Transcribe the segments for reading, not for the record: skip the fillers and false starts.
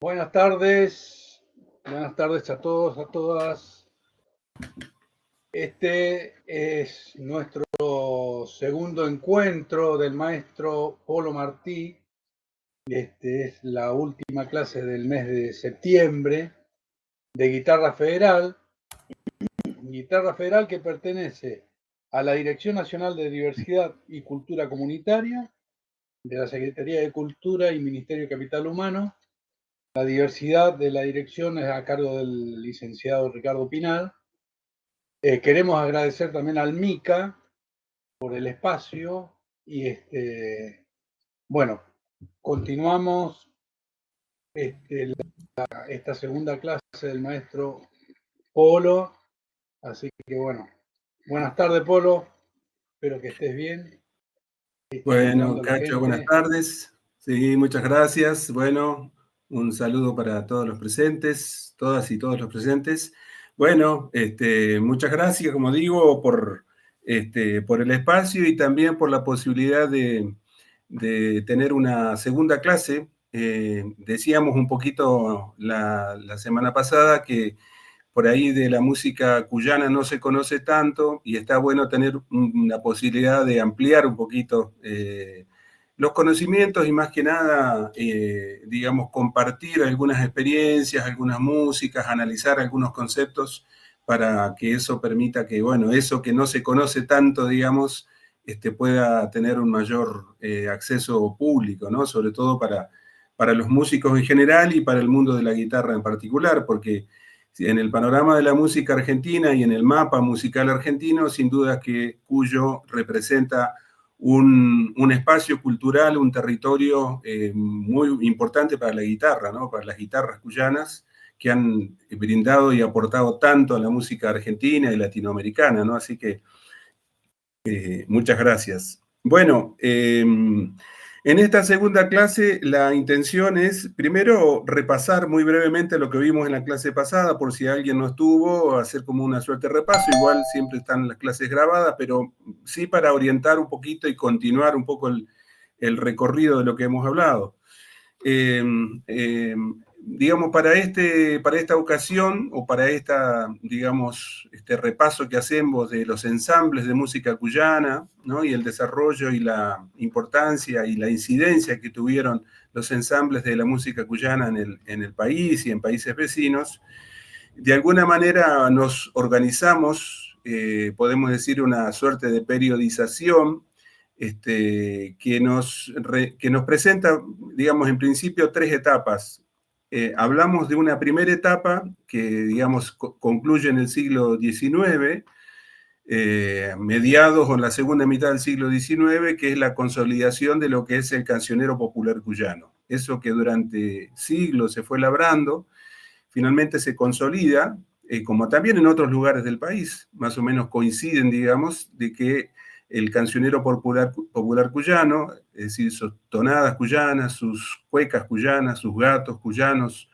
Buenas tardes a todos, a todas. Este es nuestro segundo encuentro del maestro Polo Martí. Este es la última clase del mes de septiembre de Guitarra Federal. Guitarra Federal que pertenece a la Dirección Nacional de Diversidad y Cultura Comunitaria de la Secretaría de Cultura y Ministerio de Capital Humano. La diversidad de la dirección es a cargo del licenciado Ricardo Pinal. Queremos agradecer también al MICA por el espacio y bueno, continuamos esta segunda clase del maestro Polo. Así que bueno, buenas tardes Polo, espero que estés bien. Bueno, Cacho, buenas tardes. Sí, muchas gracias. Bueno, un saludo para todos los presentes, todas y todos los presentes. Bueno, muchas gracias, como digo, por el espacio y también por la posibilidad de tener una segunda clase. Decíamos un poquito la semana pasada que por ahí de la música cuyana no se conoce tanto y está bueno tener una posibilidad de ampliar un poquito los conocimientos y más que nada, digamos, compartir algunas experiencias, algunas músicas, analizar algunos conceptos para que eso permita que, bueno, eso que no se conoce tanto, digamos, pueda tener un mayor acceso público, ¿no? Sobre todo para los músicos en general y para el mundo de la guitarra en particular, porque en el panorama de la música argentina y en el mapa musical argentino, sin duda que Cuyo representa un espacio cultural, un territorio muy importante para la guitarra, ¿no? Para las guitarras cuyanas que han brindado y aportado tanto a la música argentina y latinoamericana, ¿no? Así que muchas gracias. Bueno, en esta segunda clase la intención es primero repasar muy brevemente lo que vimos en la clase pasada, por si alguien no estuvo, hacer como una suerte de repaso. Igual siempre están las clases grabadas, pero sí para orientar un poquito y continuar un poco el recorrido de lo que hemos hablado. Digamos, para esta ocasión o para este repaso que hacemos de los ensambles de música cuyana, ¿no? Y el desarrollo y la importancia y la incidencia que tuvieron los ensambles de la música cuyana en el país y en países vecinos, de alguna manera nos organizamos, podemos decir una suerte de periodización, que nos presenta, digamos, en principio tres etapas. Hablamos de una primera etapa que, digamos, concluye en el siglo XIX, mediados o en la segunda mitad del siglo XIX, que es la consolidación de lo que es el cancionero popular cuyano. Eso que durante siglos se fue labrando, finalmente se consolida, como también en otros lugares del país, más o menos coinciden, digamos, de que el cancionero popular cuyano, es decir, sus tonadas cuyanas, sus cuecas cuyanas, sus gatos cuyanos,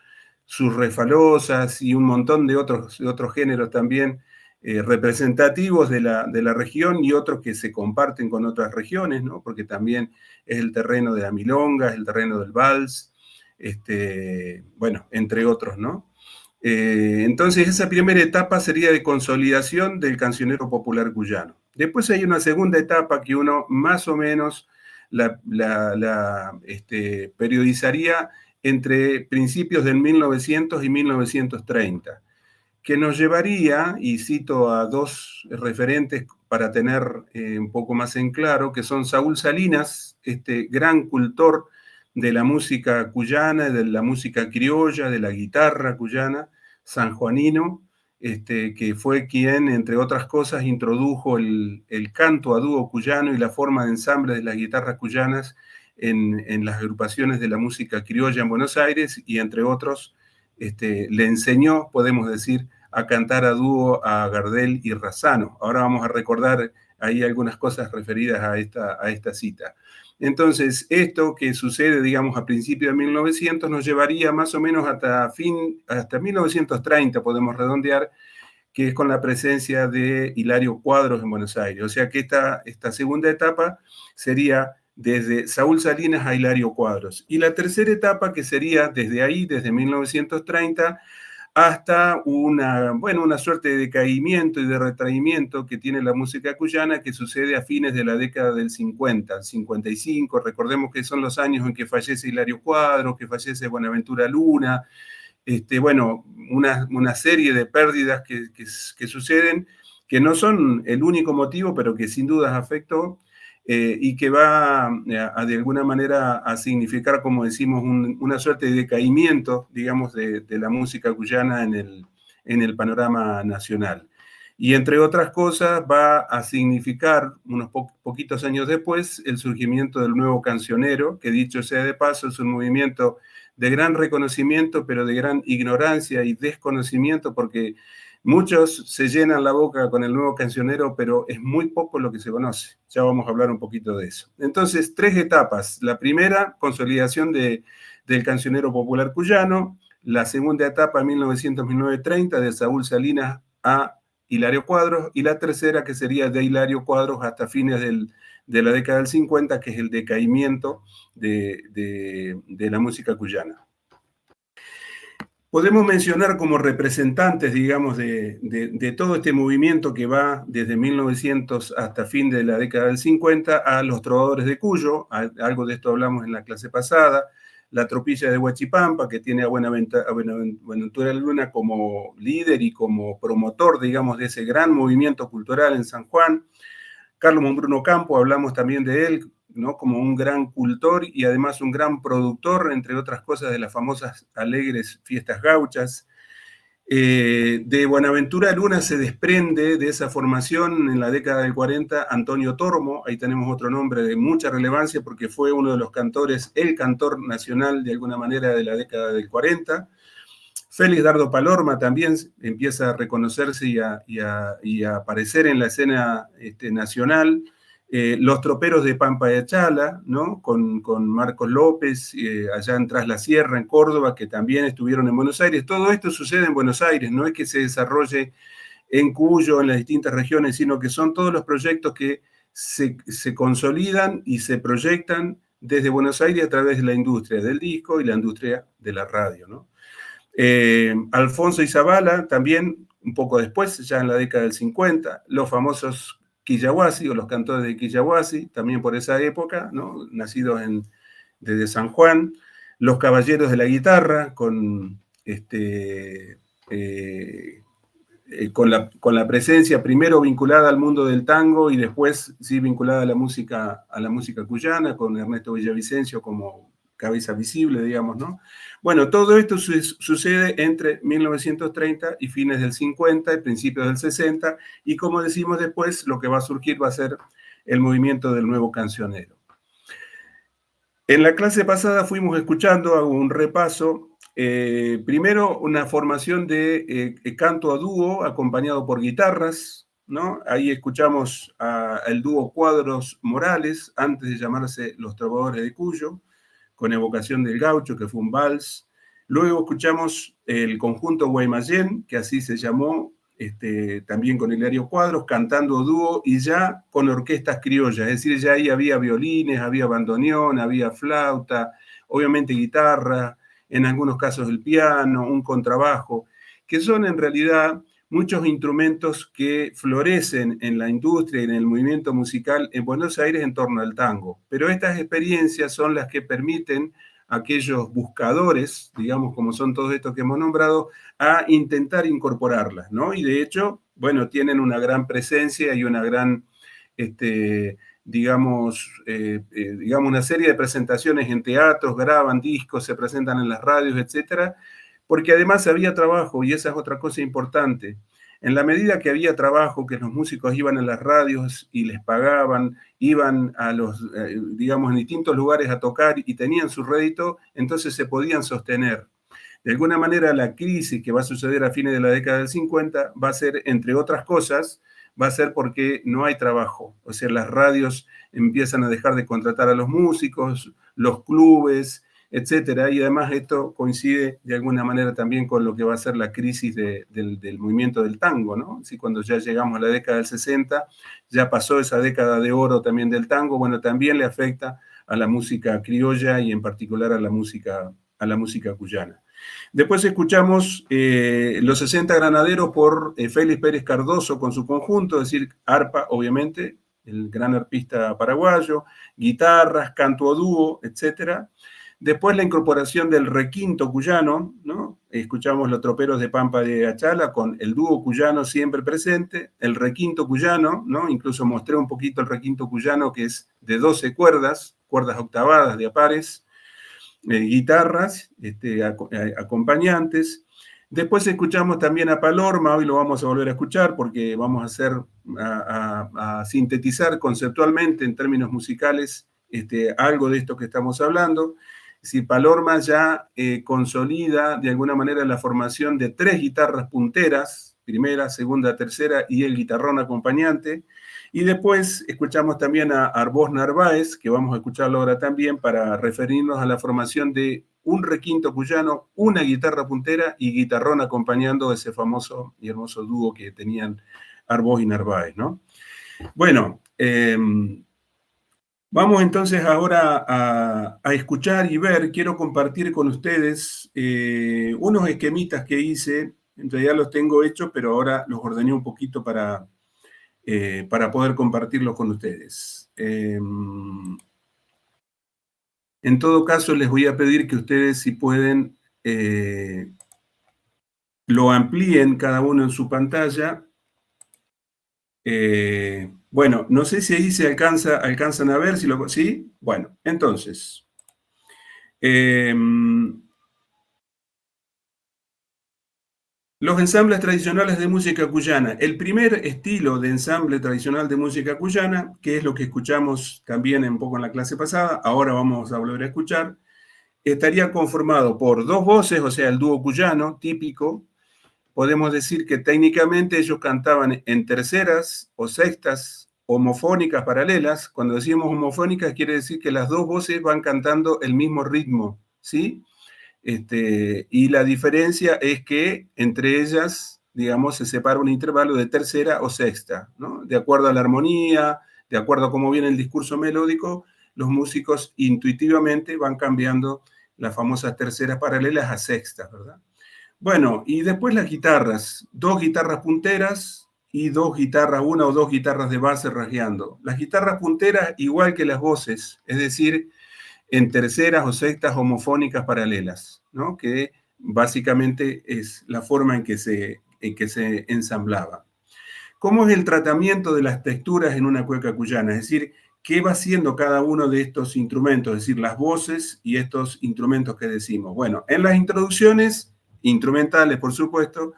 sus refalosas y un montón de otros géneros también representativos de la región y otros que se comparten con otras regiones, ¿no? Porque también es el terreno de la milonga, es el terreno del vals, bueno, entre otros, ¿no? Entonces esa primera etapa sería de consolidación del cancionero popular cuyano. Después hay una segunda etapa que uno más o menos la periodizaría entre principios del 1900 y 1930, que nos llevaría, y cito a dos referentes para tener un poco más en claro, que son Saúl Salinas, este gran cultor de la música cuyana, de la música criolla, de la guitarra cuyana, sanjuanino, que fue quien, entre otras cosas, introdujo el canto a dúo cuyano y la forma de ensamble de las guitarras cuyanas en las agrupaciones de la música criolla en Buenos Aires y, entre otros, le enseñó, podemos decir, a cantar a dúo a Gardel y Razzano. Ahora vamos a recordar ahí algunas cosas referidas a esta cita. Entonces, esto que sucede, digamos, a principios de 1900 nos llevaría más o menos hasta 1930, podemos redondear, que es con la presencia de Hilario Cuadros en Buenos Aires. O sea que esta segunda etapa sería desde Saúl Salinas a Hilario Cuadros. Y la tercera etapa, que sería desde ahí, desde 1930, hasta una suerte de decaimiento y de retraimiento que tiene la música cuyana, que sucede a fines de la década del 50, el 55. Recordemos que son los años en que fallece Hilario Cuadros, que fallece Buenaventura Luna, una serie de pérdidas que suceden, que no son el único motivo, pero que sin dudas afectó, y que va de alguna manera a significar, como decimos, una suerte de decaimiento, digamos, de la música cuyana en el panorama nacional. Y entre otras cosas va a significar, unos poquitos años después, el surgimiento del nuevo cancionero, que dicho sea de paso, es un movimiento de gran reconocimiento, pero de gran ignorancia y desconocimiento, porque muchos se llenan la boca con el nuevo cancionero, pero es muy poco lo que se conoce. Ya vamos a hablar un poquito de eso. Entonces, 3 etapas. La primera, consolidación del cancionero popular cuyano. La segunda etapa, 1900-1930, de Saúl Salinas a Hilario Cuadros. Y la tercera, que sería de Hilario Cuadros hasta fines de la década del 50, que es el decaimiento de la música cuyana. Podemos mencionar como representantes, digamos, de todo este movimiento que va desde 1900 hasta fin de la década del 50 a los trovadores de Cuyo. Algo de esto hablamos en la clase pasada. La tropilla de Huachipampa, que tiene a Buenaventura Luna como líder y como promotor, digamos, de ese gran movimiento cultural en San Juan. Carlos Mombruno Campo, hablamos también de él, ¿no? Como un gran cultor y además un gran productor, entre otras cosas, de las famosas alegres fiestas gauchas. De Buenaventura Luna se desprende de esa formación en la década del 40 Antonio Tormo. Ahí tenemos otro nombre de mucha relevancia porque fue uno de los cantores, el cantor nacional de alguna manera de la década del 40. Félix Dardo Palorma también empieza a reconocerse y a aparecer en la escena nacional. Los troperos de Pampa de Achala, ¿no? Con Marcos López, allá en Tras la Sierra, en Córdoba, que también estuvieron en Buenos Aires. Todo esto sucede en Buenos Aires, no es que se desarrolle en Cuyo, en las distintas regiones, sino que son todos los proyectos que se consolidan y se proyectan desde Buenos Aires a través de la industria del disco y la industria de la radio, ¿no? Alfonso Izabala, también un poco después, ya en la década del 50, los famosos Quillahuasi o los cantores de Quillahuasi, también por esa época, ¿no? Nacidos desde San Juan, los Caballeros de la Guitarra, con la presencia primero vinculada al mundo del tango y después sí vinculada a la música cuyana, con Ernesto Villavicencio como cabeza visible, digamos, ¿no? Bueno, todo esto sucede entre 1930 y fines del 50 y principios del 60, y como decimos después, lo que va a surgir va a ser el movimiento del nuevo cancionero. En la clase pasada fuimos escuchando, hago un repaso, primero una formación de canto a dúo acompañado por guitarras, ¿no? Ahí escuchamos al dúo Cuadros Morales, antes de llamarse Los Trovadores de Cuyo, con evocación del gaucho, que fue un vals. Luego escuchamos el conjunto Guaymallén, que así se llamó, también con Hilario Cuadros, cantando dúo y ya con orquestas criollas, es decir, ya ahí había violines, había bandoneón, había flauta, obviamente guitarra, en algunos casos el piano, un contrabajo, que son en realidad muchos instrumentos que florecen en la industria y en el movimiento musical en Buenos Aires en torno al tango. Pero estas experiencias son las que permiten a aquellos buscadores, digamos, como son todos estos que hemos nombrado, a intentar incorporarlas, ¿no? Y de hecho, bueno, tienen una gran presencia y una gran, digamos, una serie de presentaciones en teatros, graban discos, se presentan en las radios, etcétera, porque además había trabajo, y esa es otra cosa importante. En la medida que había trabajo, que los músicos iban a las radios y les pagaban, iban a digamos, en distintos lugares a tocar y tenían su rédito, entonces se podían sostener. De alguna manera, la crisis que va a suceder a fines de la década del 50 va a ser, entre otras cosas, va a ser porque no hay trabajo. O sea, las radios empiezan a dejar de contratar a los músicos, los clubes, etcétera, y además esto coincide de alguna manera también con lo que va a ser la crisis del movimiento del tango, ¿no? Así, cuando ya llegamos a la década del 60, ya pasó esa década de oro también del tango, bueno, también le afecta a la música criolla y en particular a la música cuyana. Después escuchamos Los 60 Granaderos por Félix Pérez Cardoso con su conjunto, es decir, arpa, obviamente, el gran arpista paraguayo, guitarras, canto a dúo, etcétera. Después la incorporación del requinto cuyano, ¿no? Escuchamos Los Troperos de Pampa de Achala con el dúo cuyano siempre presente, el requinto cuyano, ¿no? Incluso mostré un poquito el requinto cuyano, que es de 12 cuerdas octavadas de a pares, guitarras, acompañantes. Después escuchamos también a Palorma, hoy lo vamos a volver a escuchar porque vamos a hacer, a sintetizar conceptualmente en términos musicales algo de esto que estamos hablando. Si Palorma ya consolida de alguna manera la formación de 3 guitarras punteras, primera, segunda, tercera, y el guitarrón acompañante. Y después escuchamos también a Arbós Narváez, que vamos a escucharlo ahora también, para referirnos a la formación de un requinto cuyano, una guitarra puntera y guitarrón acompañando ese famoso y hermoso dúo que tenían Arbós y Narváez, ¿no? Bueno, vamos entonces ahora a escuchar y ver. Quiero compartir con ustedes unos esquemitas que hice. En realidad los tengo hechos, pero ahora los ordené un poquito para poder compartirlos con ustedes. En todo caso, les voy a pedir que ustedes, si pueden, lo amplíen cada uno en su pantalla. Bueno, no sé si ahí se alcanzan a ver, ¿sí? Bueno, entonces, los ensambles tradicionales de música cuyana. El primer estilo de ensamble tradicional de música cuyana, que es lo que escuchamos también un poco en la clase pasada, ahora vamos a volver a escuchar, estaría conformado por 2 voces, o sea, el dúo cuyano típico. Podemos decir que técnicamente ellos cantaban en terceras o sextas homofónicas paralelas. Cuando decimos homofónicas quiere decir que las 2 voces van cantando el mismo ritmo, ¿sí? Y la diferencia es que entre ellas, digamos, se separa un intervalo de tercera o sexta, ¿no? De acuerdo a la armonía, de acuerdo a cómo viene el discurso melódico, los músicos intuitivamente van cambiando las famosas terceras paralelas a sextas, ¿verdad? Bueno, y después las guitarras, 2 guitarras punteras y 2 guitarras, una o 2 guitarras de base rasgueando. Las guitarras punteras igual que las voces, es decir, en terceras o sextas homofónicas paralelas, ¿no? Que básicamente es la forma en que se ensamblaba. ¿Cómo es el tratamiento de las texturas en una cueca cuyana? Es decir, ¿qué va haciendo cada uno de estos instrumentos? Es decir, las voces y estos instrumentos que decimos. Bueno, en las introducciones, instrumentales por supuesto,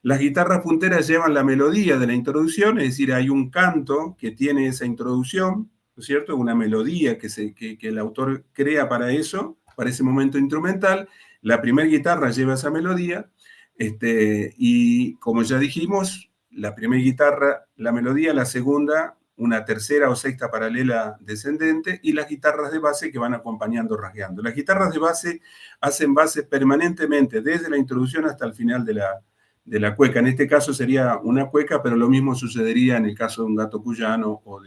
las guitarras punteras llevan la melodía de la introducción, es decir, hay un canto que tiene esa introducción, ¿no es cierto? Una melodía que el autor crea para eso, para ese momento instrumental. La primera guitarra lleva esa melodía, y como ya dijimos, la primera guitarra, la melodía, la segunda, una tercera o sexta paralela descendente, y las guitarras de base que van acompañando, rasgueando. Las guitarras de base hacen base permanentemente, desde la introducción hasta el final de la cueca. En este caso sería una cueca, pero lo mismo sucedería en el caso de un gato cuyano o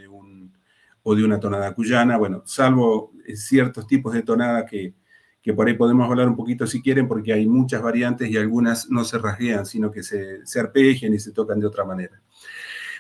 de una tonada cuyana, bueno, salvo ciertos tipos de tonada que por ahí podemos hablar un poquito si quieren, porque hay muchas variantes y algunas no se rasguean, sino que se arpegian y se tocan de otra manera.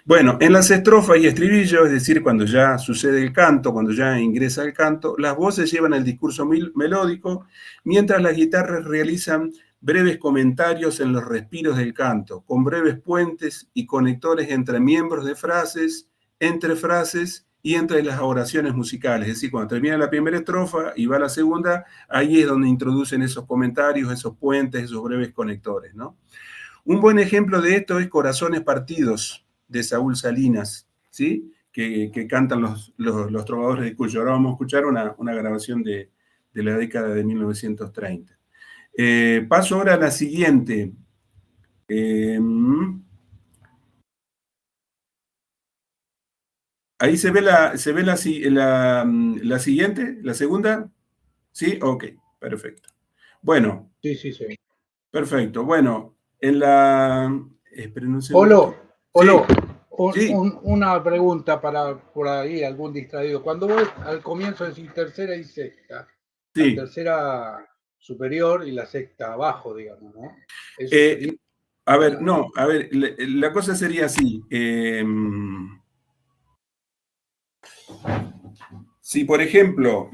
Bueno, en las estrofas y estribillos, es decir, cuando ya sucede el canto, cuando ya ingresa el canto, las voces llevan el discurso melódico, mientras las guitarras realizan breves comentarios en los respiros del canto, con breves puentes y conectores entre miembros de frases, entre frases y entre las oraciones musicales. Es decir, cuando termina la primera estrofa y va la segunda, ahí es donde introducen esos comentarios, esos puentes, esos breves conectores, ¿no? Un buen ejemplo de esto es Corazones Partidos, de Saúl Salinas, ¿sí? Que cantan los trovadores de Cuyo. Ahora vamos a escuchar una grabación de la década de 1930. Paso ahora a la siguiente. Ahí se ve la siguiente, la segunda. ¿Sí? Ok, perfecto. Bueno. Sí, sí, sí. Perfecto. Bueno, en la... esperen un Polo, segundito. Polo, Sí, sí, una pregunta para por ahí, algún distraído. Cuando vos al comienzo decís tercera y sexta, la sí. tercera superior y la sexta abajo, digamos, ¿no? Eso sería. A ver, no, a ver, la cosa sería así. Si por ejemplo,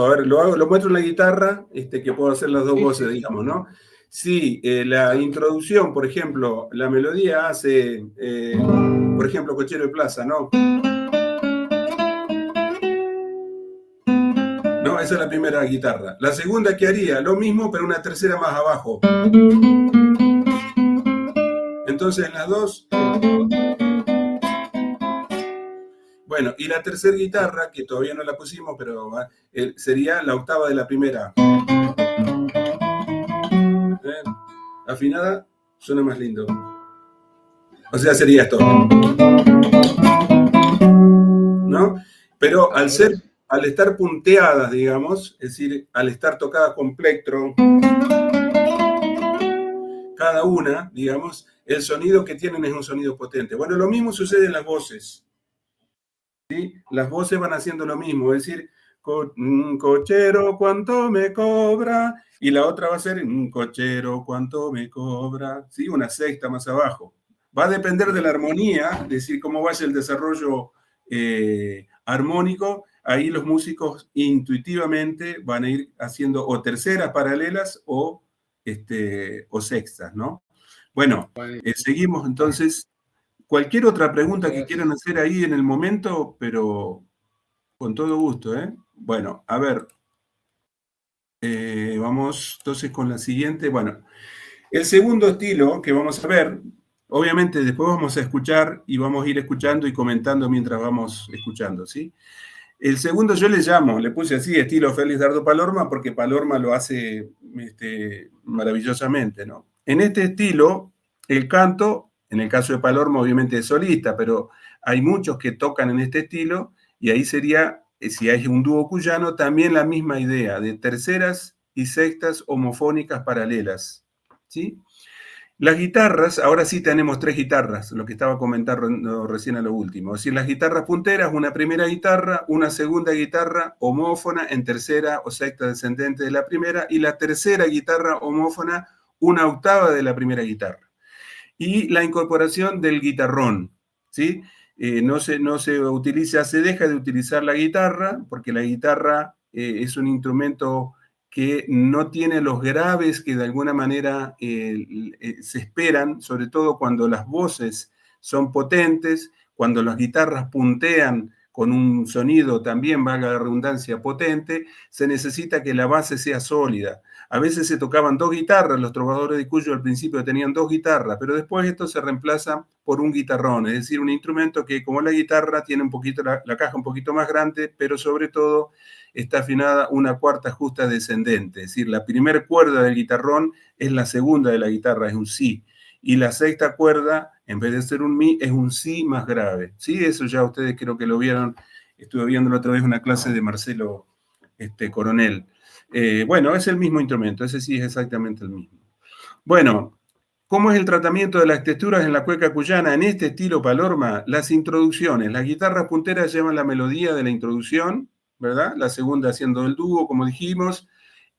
a ver, lo muestro en la guitarra, que puedo hacer las dos Sí, voces, sí, sí. digamos, ¿no? Si la introducción, por ejemplo, la melodía hace, por ejemplo, Cochero de Plaza, ¿no? No, esa es la primera guitarra. La segunda que haría, lo mismo, pero una tercera más abajo. Entonces en las dos. Bueno, y la tercera guitarra, que todavía no la pusimos, pero sería la octava de la primera. Afinada, suena más lindo. O sea, sería esto. ¿No? Pero al estar punteadas, digamos, es decir, al estar tocadas con plectro, cada una, digamos, el sonido que tienen es un sonido potente. Bueno, lo mismo sucede en las voces. ¿Sí? Las voces van haciendo lo mismo, es decir, cochero, ¿cuánto me cobra? Y la otra va a ser, cochero, ¿cuánto me cobra? ¿Sí? Una sexta más abajo. Va a depender de la armonía, es decir, cómo vaya el desarrollo armónico. Ahí los músicos intuitivamente van a ir haciendo o terceras paralelas o sextas, ¿no? Bueno, seguimos entonces. Cualquier otra pregunta que quieran hacer ahí en el momento, pero con todo gusto, ¿eh? Bueno, a ver, vamos entonces con la siguiente. Bueno, el segundo estilo que vamos a ver, obviamente después vamos a escuchar y vamos a ir escuchando y comentando mientras vamos escuchando, ¿sí? El segundo yo le puse así, estilo Félix Dardo Palorma, porque Palorma lo hace maravillosamente, ¿no? En este estilo, el canto, en el caso de Palorma, obviamente es solista, pero hay muchos que tocan en este estilo, y ahí sería, si hay un dúo cuyano, también la misma idea, de terceras y sextas homofónicas paralelas, ¿sí? Las guitarras, ahora sí tenemos tres guitarras, lo que estaba comentando recién a lo último. Es decir, las guitarras punteras, una primera guitarra, una segunda guitarra homófona en tercera o sexta descendente de la primera, y la tercera guitarra homófona, una octava de la primera guitarra. Y la incorporación del guitarrón, ¿sí? No se utiliza, se deja de utilizar la guitarra, porque la guitarra es un instrumento que no tiene los graves que de alguna manera se esperan, sobre todo cuando las voces son potentes, cuando las guitarras puntean con un sonido también, valga la redundancia, potente, se necesita que la base sea sólida. A veces se tocaban dos guitarras, los trovadores de Cuyo al principio tenían dos guitarras, pero después esto se reemplaza por un guitarrón, es decir, un instrumento que como la guitarra tiene un poquito la caja un poquito más grande, pero sobre todo está afinada una cuarta justa descendente, es decir, la primera cuerda del guitarrón es la segunda de la guitarra, es un si, y la sexta cuerda, en vez de ser un mi, es un si más grave. Sí, eso ya ustedes creo que lo vieron, estuve viendo la otra vez una clase de Marcelo Coronel. Bueno, es el mismo instrumento, ese sí es exactamente el mismo. Bueno, ¿cómo es el tratamiento de las texturas en la cueca cuyana? En este estilo Palorma, las introducciones. Las guitarras punteras llevan la melodía de la introducción, ¿verdad? La segunda haciendo el dúo, como dijimos.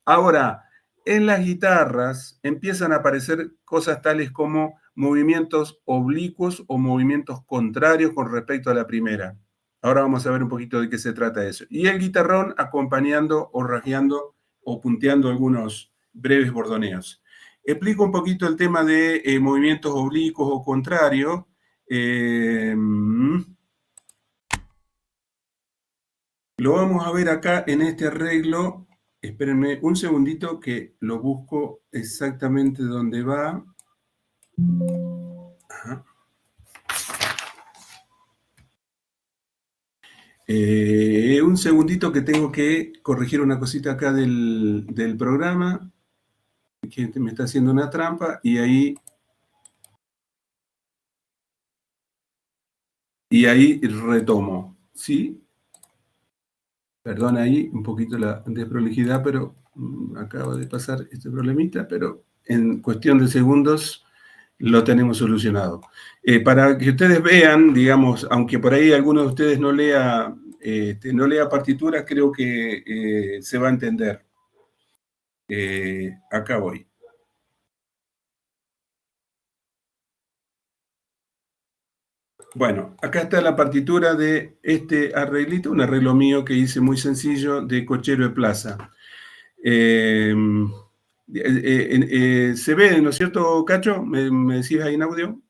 Ahora, en las guitarras empiezan a aparecer cosas tales como movimientos oblicuos o movimientos contrarios con respecto a la primera. Ahora vamos a ver un poquito de qué se trata eso. Y el guitarrón acompañando o rasgueando o punteando algunos breves bordoneos. Explico un poquito el tema de movimientos oblicuos o contrarios. Lo vamos a ver acá en este arreglo. Espérenme un segundito que lo busco exactamente dónde va. Ajá. Un segundito que tengo que corregir una cosita acá del programa, que me está haciendo una trampa, y ahí y ahí retomo, ¿sí? Perdón ahí un poquito la desprolijidad, pero acaba de pasar este problemita, pero en cuestión de segundos lo tenemos solucionado. Para que ustedes vean, digamos, aunque por ahí alguno de ustedes no lea partituras, creo que se va a entender. Acá voy. Bueno, acá está la partitura de este arreglito, un arreglo mío que hice muy sencillo de Cochero de Plaza. ¿Se ve, ¿no es cierto, Cacho? ¿Me decís ahí en audio?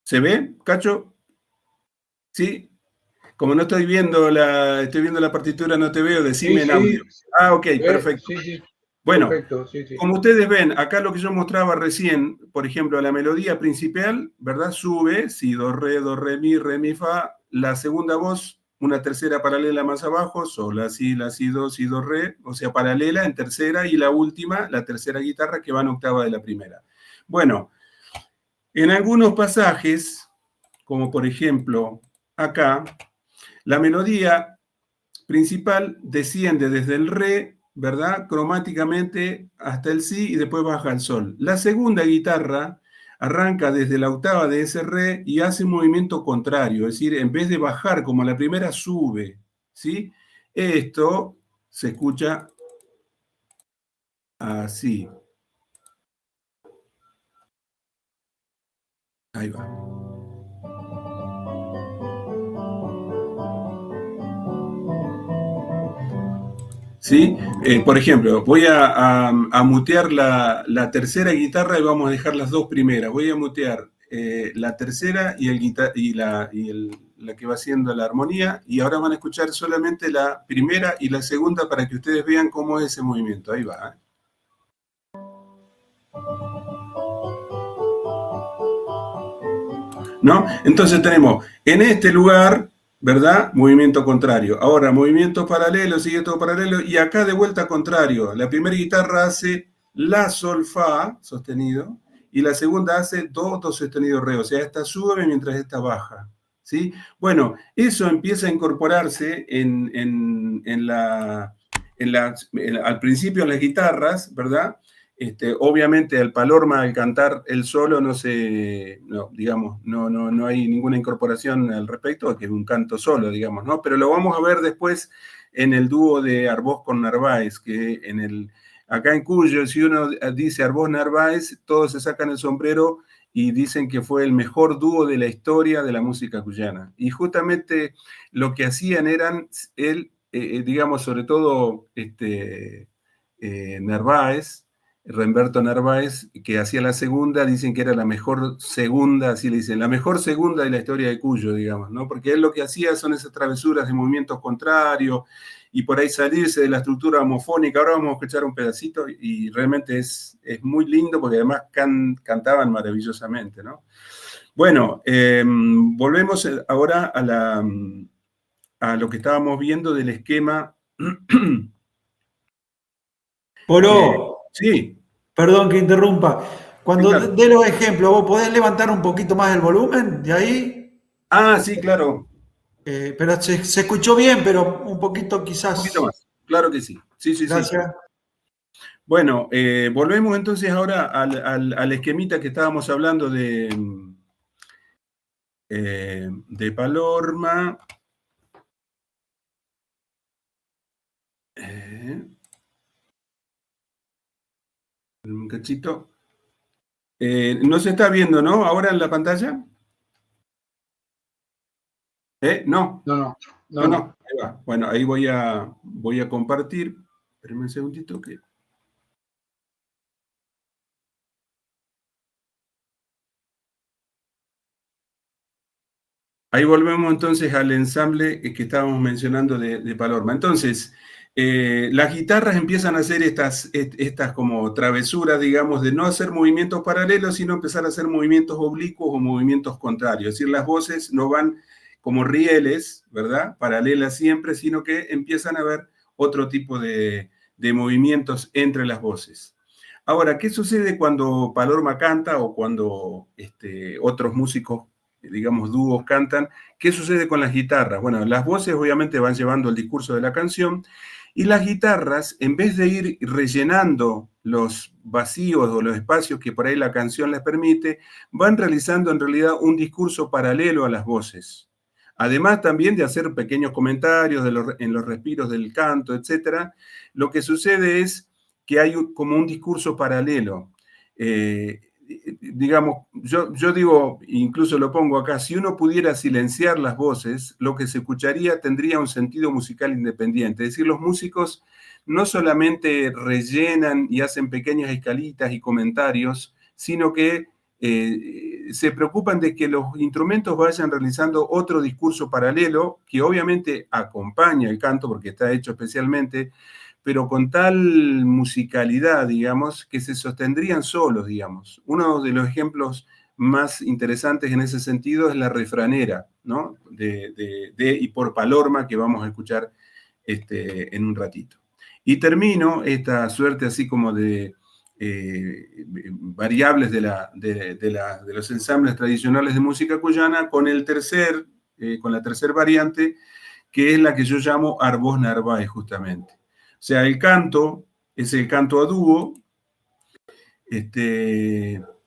¿Se ve, Cacho? ¿Sí? Como no estoy viendo la partitura, no te veo, decime en audio. Ah, ok, perfecto. Sí, bueno, perfecto, sí. Como ustedes ven, acá lo que yo mostraba recién, por ejemplo, la melodía principal, ¿verdad? Sube, si, do, re, mi, fa. La segunda voz, una tercera paralela más abajo, sol, la, si, do, re, o sea, paralela en tercera, y la última, la tercera guitarra, que va en octava de la primera. Bueno, en algunos pasajes, como por ejemplo acá, la melodía principal desciende desde el re, ¿verdad? Cromáticamente hasta el si y después baja al sol. La segunda guitarra arranca desde la octava de ese re y hace un movimiento contrario, es decir, en vez de bajar como la primera, sube, ¿sí? Esto se escucha así. Ahí va. ¿Sí? Por ejemplo, voy a mutear la tercera guitarra y vamos a dejar las dos primeras. Voy a mutear la tercera y la que va haciendo la armonía, y ahora van a escuchar solamente la primera y la segunda para que ustedes vean cómo es ese movimiento. Ahí va. ¿No? Entonces tenemos en este lugar, ¿verdad? Movimiento contrario. Ahora, movimiento paralelo, sigue todo paralelo, y acá de vuelta contrario. La primera guitarra hace la, sol, fa, sostenido, y la segunda hace do, do sostenido, re. O sea, esta sube mientras esta baja. ¿Sí? Bueno, eso empieza a incorporarse al principio en las guitarras, ¿verdad? Obviamente al Palorma, al cantar el solo, no hay ninguna incorporación al respecto, que es un canto solo, digamos, ¿no? Pero lo vamos a ver después en el dúo de Arbós con Narváez, que acá en Cuyo, si uno dice Arbós Narváez, todos se sacan el sombrero y dicen que fue el mejor dúo de la historia de la música cuyana. Y justamente lo que hacían eran, digamos, sobre todo Narváez, Remberto Narváez, que hacía la segunda, dicen que era la mejor segunda, así le dicen, la mejor segunda de la historia de Cuyo, digamos, ¿no? Porque él lo que hacía son esas travesuras de movimientos contrarios y por ahí salirse de la estructura homofónica. Ahora vamos a escuchar un pedacito y realmente es muy lindo porque además cantaban maravillosamente, ¿no? Bueno, volvemos ahora a lo que estábamos viendo del esquema. Polo, sí. Perdón que interrumpa. Cuando dé los ejemplos, ¿vos podés levantar un poquito más el volumen de ahí? Ah, sí, claro. Pero se escuchó bien, pero un poquito quizás. Un poquito más, claro que sí. Sí. Gracias. Bueno, volvemos entonces ahora al esquemita que estábamos hablando de Palorma. Un cachito. No se está viendo, ¿no? Ahora en la pantalla. No. No. Ahí va. Bueno, ahí voy a compartir. Espérenme un segundito que... Ahí volvemos entonces al ensamble que estábamos mencionando de Palorma. Entonces, las guitarras empiezan a hacer estas como travesuras, digamos, de no hacer movimientos paralelos, sino empezar a hacer movimientos oblicuos o movimientos contrarios. Es decir, las voces no van como rieles, ¿verdad? Paralelas siempre, sino que empiezan a haber otro tipo de movimientos entre las voces. Ahora, ¿qué sucede cuando Palorma canta o cuando otros músicos, digamos dúos, cantan? ¿Qué sucede con las guitarras? Bueno, las voces obviamente van llevando el discurso de la canción y las guitarras, en vez de ir rellenando los vacíos o los espacios que por ahí la canción les permite, van realizando en realidad un discurso paralelo a las voces. Además también de hacer pequeños comentarios en los respiros del canto, etc., lo que sucede es que hay como un discurso paralelo. Digamos, yo digo, incluso lo pongo acá, si uno pudiera silenciar las voces, lo que se escucharía tendría un sentido musical independiente. Es decir, los músicos no solamente rellenan y hacen pequeñas escalitas y comentarios, sino que se preocupan de que los instrumentos vayan realizando otro discurso paralelo que obviamente acompaña el canto porque está hecho especialmente, pero con tal musicalidad, digamos, que se sostendrían solos, digamos. Uno de los ejemplos más interesantes en ese sentido es la refranera, ¿no? De y por Palorma, que vamos a escuchar en un ratito. Y termino esta suerte así como de variables de los ensambles tradicionales de música cuyana con con la tercera variante, que es la que yo llamo Arbós Narváez, justamente. O sea, el canto es el canto a dúo,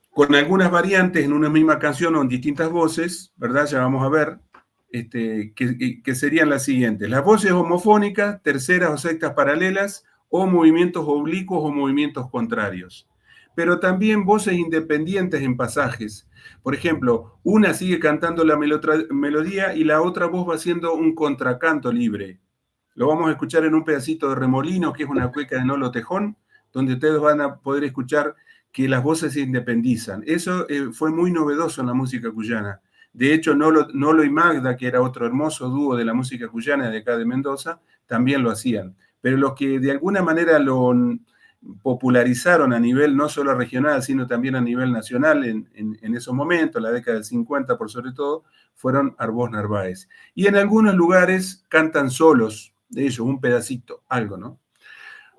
con algunas variantes en una misma canción o en distintas voces, ¿verdad? Ya vamos a ver, que serían las siguientes. Las voces homofónicas, terceras o sextas paralelas, o movimientos oblicuos o movimientos contrarios. Pero también voces independientes en pasajes. Por ejemplo, una sigue cantando la melodía y la otra voz va haciendo un contracanto libre. Lo vamos a escuchar en un pedacito de Remolino, que es una cueca de Nolo Tejón, donde ustedes van a poder escuchar que las voces se independizan. Eso fue muy novedoso en la música cuyana. De hecho, Nolo y Magda, que era otro hermoso dúo de la música cuyana de acá de Mendoza, también lo hacían. Pero los que de alguna manera lo popularizaron a nivel no solo regional, sino también a nivel nacional en esos momentos, la década del 50 por sobre todo, fueron Arbós Narváez. Y en algunos lugares cantan solos, de ellos, un pedacito, algo, ¿no?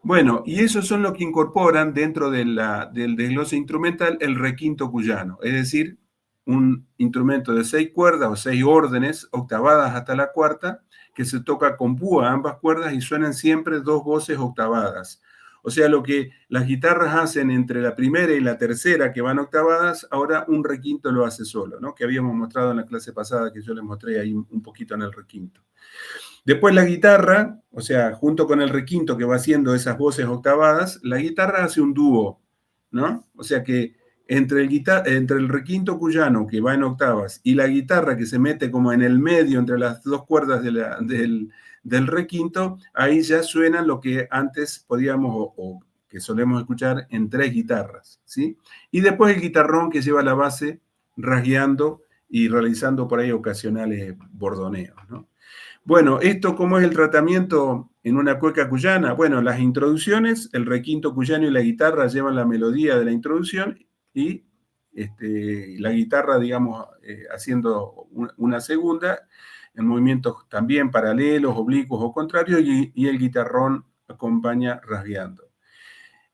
Bueno, y esos son los que incorporan dentro del desglose instrumental el requinto cuyano, es decir, un instrumento de 6 cuerdas o 6 órdenes, octavadas hasta la cuarta, que se toca con púa a ambas cuerdas y suenan siempre 2 voces octavadas. O sea, lo que las guitarras hacen entre la primera y la tercera, que van octavadas, ahora un requinto lo hace solo, ¿no? Que habíamos mostrado en la clase pasada, que yo les mostré ahí un poquito en el requinto. Después la guitarra, o sea, junto con el requinto que va haciendo esas voces octavadas, la guitarra hace un dúo, ¿no? O sea que entre el requinto cuyano que va en octavas y la guitarra que se mete como en el medio entre las 2 cuerdas del requinto, ahí ya suenan lo que antes podíamos o que solemos escuchar en 3 guitarras, ¿sí? Y después el guitarrón que lleva la base rasgueando y realizando por ahí ocasionales bordoneos, ¿no? Bueno, ¿esto cómo es el tratamiento en una cueca cuyana? Bueno, las introducciones, el requinto cuyano y la guitarra llevan la melodía de la introducción y la guitarra, digamos, haciendo una segunda, en movimientos también paralelos, oblicuos o contrarios, y el guitarrón acompaña rasgueando.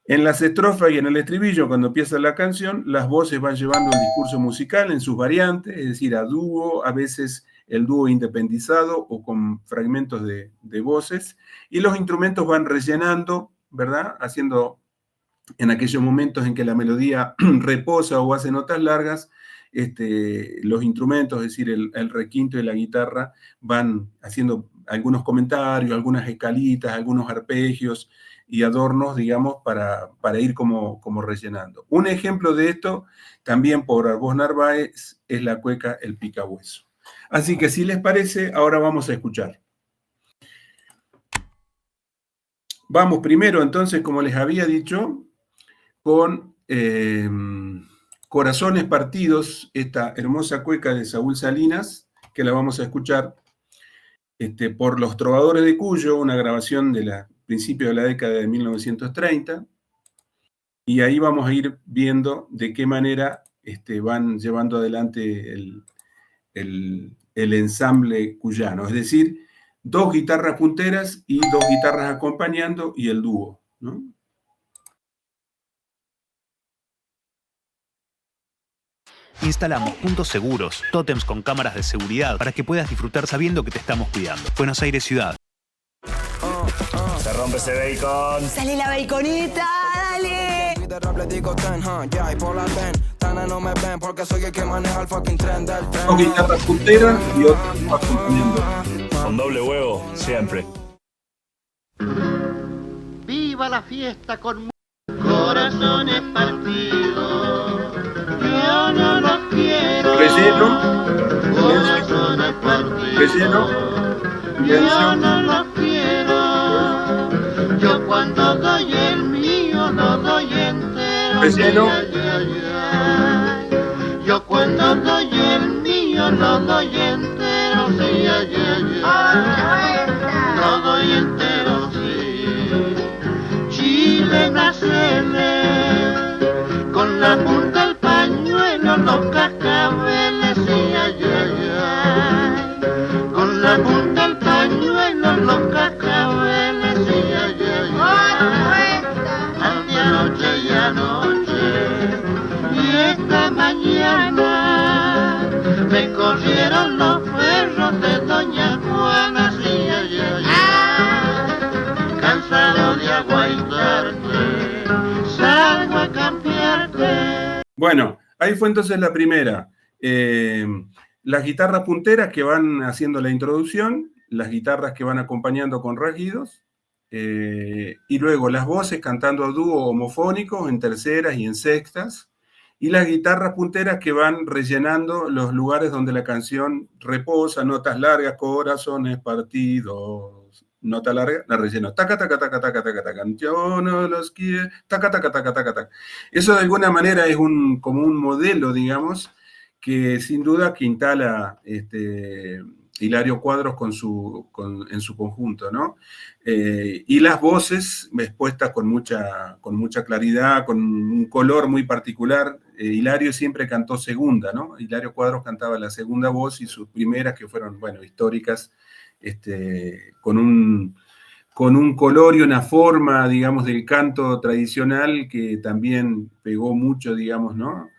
En las estrofas y en el estribillo, cuando empieza la canción, las voces van llevando el discurso musical en sus variantes, es decir, a dúo, a veces el dúo independizado o con fragmentos de voces, y los instrumentos van rellenando, ¿verdad? Haciendo en aquellos momentos en que la melodía reposa o hace notas largas, los instrumentos, es decir, el requinto y la guitarra, van haciendo algunos comentarios, algunas escalitas, algunos arpegios y adornos, digamos, para ir como rellenando. Un ejemplo de esto, también por Arbós Narváez, es la cueca El Picabueso. Así que si les parece, ahora vamos a escuchar. Vamos primero, entonces, como les había dicho, con Corazones Partidos, esta hermosa cueca de Saúl Salinas, que la vamos a escuchar por Los Trovadores de Cuyo, una grabación de principio de la década de 1930, y ahí vamos a ir viendo de qué manera van llevando adelante el ensamble cuyano, es decir, 2 guitarras punteras y 2 guitarras acompañando y el dúo, ¿no? Instalamos puntos seguros, tótems con cámaras de seguridad para que puedas disfrutar sabiendo que te estamos cuidando. Buenos Aires Ciudad. Se rompe ese bacon. ¡Sale la baconeta! ¡Dale! Con guitarra puntera y otro acompañando. Con doble huevo, siempre. Viva la fiesta con corazones partidos. Yo no los quiero. Relleno. Corazones partidos. Relleno. Yo no los quiero. Yo cuando doy el mío lo doy entero. Relleno. Yo cuando doy el mío lo doy entero. Sí, lo doy entero, sí. Chile nacele, con la punta del pañuelo los cascabeles, sí, con la punta del pañuelo los cascabeles, sí, anoche y anoche, y esta mañana me corrieron los perros de Doña Juana, sí, cansado de aguantarte, salgo a cambiarte. Bueno, ahí fue entonces la primera. Las guitarras punteras que van haciendo la introducción, las guitarras que van acompañando con rasguidos, y luego las voces cantando a dúo homofónicos en terceras y en sextas, y las guitarras punteras que van rellenando los lugares donde la canción reposa, notas largas, corazones partidos, nota larga, la relleno, taca, taca, taca, taca, taca, taca, yo no los quiero, taca, taca, taca, taca, taca. Eso de alguna manera es como un modelo, digamos, que sin duda que instala Hilario Cuadros en su conjunto, ¿no? Y las voces expuestas con mucha claridad, con un color muy particular. Hilario siempre cantó segunda, ¿no? Hilario Cuadros cantaba la segunda voz y sus primeras, que fueron, bueno, históricas, con un color y una forma, digamos, del canto tradicional que también pegó mucho, digamos, ¿no?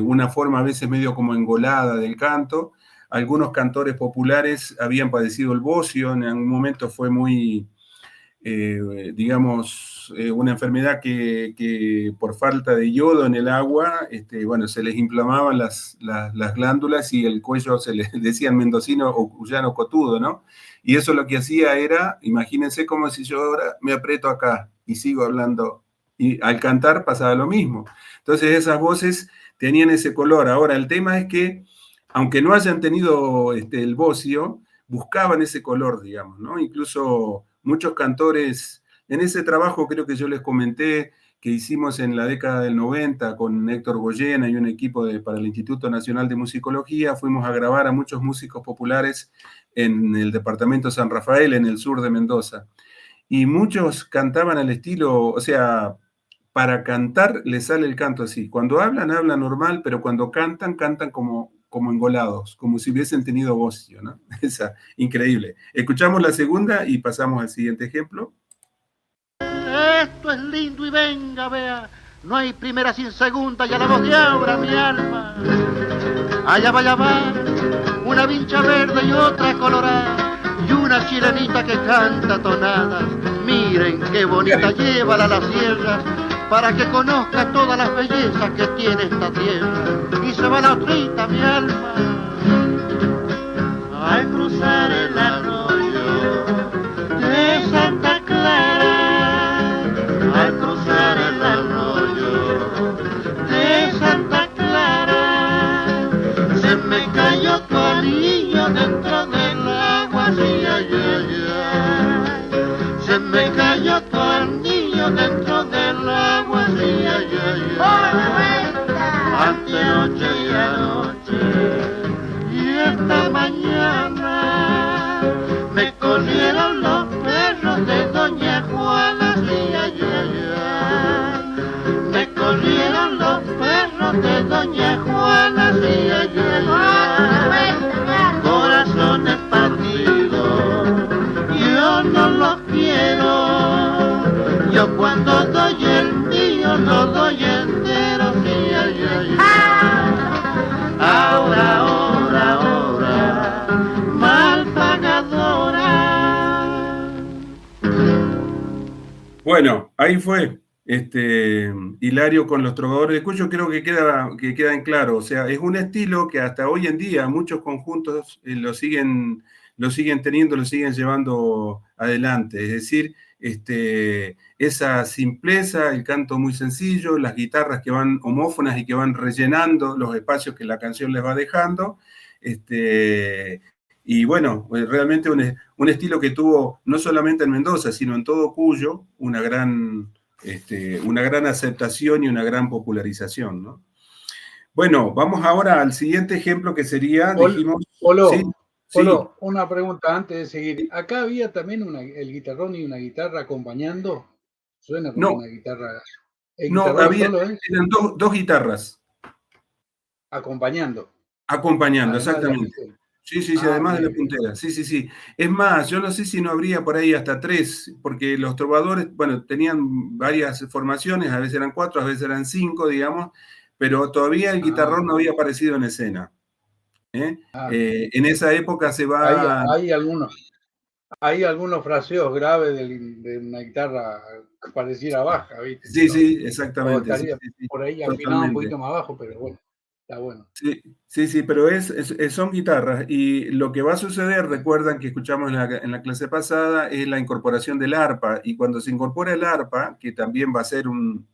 Una forma a veces medio como engolada del canto. Algunos cantores populares habían padecido el bocio, en algún momento fue muy, digamos, una enfermedad que por falta de yodo en el agua, bueno, se les inflamaban las glándulas y el cuello se les decían mendocino o cuyano cotudo, ¿no? Y eso lo que hacía era, imagínense como si yo ahora me aprieto acá y sigo hablando, y al cantar pasaba lo mismo. Entonces esas voces tenían ese color. Ahora, el tema es que, aunque no hayan tenido el bocio, buscaban ese color, digamos, ¿no? Incluso muchos cantores, en ese trabajo creo que yo les comenté, que hicimos en la década del 90 con Héctor Goyena y un equipo para el Instituto Nacional de Musicología, fuimos a grabar a muchos músicos populares en el departamento San Rafael, en el sur de Mendoza. Y muchos cantaban al estilo, o sea, para cantar les sale el canto así. Cuando hablan normal, pero cuando cantan como engolados, como si hubiesen tenido bocio, ¿no? Increíble. Escuchamos la segunda y pasamos al siguiente ejemplo. Esto es lindo y venga, vea, no hay primera sin segunda, y a la voz de Aura mi alma. Allá va, una vincha verde y otra colorada, y una chilenita que canta tonadas. Miren qué bonita, llévala a las sierras, para que conozca todas las bellezas que tiene esta tierra. Y se va la otrita, mi alma, al cruzar el arroyo de Santa Clara, al cruzar el arroyo de Santa Clara, se me cayó tu anillo dentro del agua, sí, ay, ay, ay. Se me cayó tu anillo dentro del agua, sí, ay, ay, ay. Antenoche y anoche, y esta mañana me corrieron los perros de Doña Juana, sí, ay, ay, ay. Me corrieron los perros de Doña Juana, sí, ay, ay, ay. Corazones partidos, yo no los quiero. Yo cuando doy el mío lo doy entero, sí, ay, ay, ay. Bueno, ahí fue Hilario con los trovadores de Cuyo, creo que queda en claro. O sea, es un estilo que hasta hoy en día muchos conjuntos lo siguen teniendo, lo siguen llevando adelante. Es decir, esa simpleza, el canto muy sencillo, las guitarras que van homófonas y que van rellenando los espacios que la canción les va dejando. Y bueno, realmente un estilo que tuvo no solamente en Mendoza, sino en todo Cuyo, una gran aceptación y una gran popularización, ¿no? Bueno, vamos ahora al siguiente ejemplo que sería, dijimos... Polo, ¿sí? Polo, una pregunta antes de seguir. ¿Acá había también el guitarrón y una guitarra acompañando? Suena como una guitarra. No, eran dos guitarras. Acompañando. Acompañando, exactamente. Sí, además de la puntera. Sí. Es más, yo no sé si no habría por ahí hasta 3, porque los trovadores, bueno, tenían varias formaciones, a veces eran 4, a veces eran 5, digamos, pero todavía el guitarrón no había aparecido en escena. En esa época se va... Hay algunos fraseos graves de una guitarra que pareciera baja, ¿viste? Sí, exactamente. Por ahí afinado un poquito más bajo, pero bueno. Está bueno. Sí, pero son guitarras, y lo que va a suceder, recuerdan que escuchamos en la clase pasada, es la incorporación del arpa, y cuando se incorpora el arpa, que también va a ser un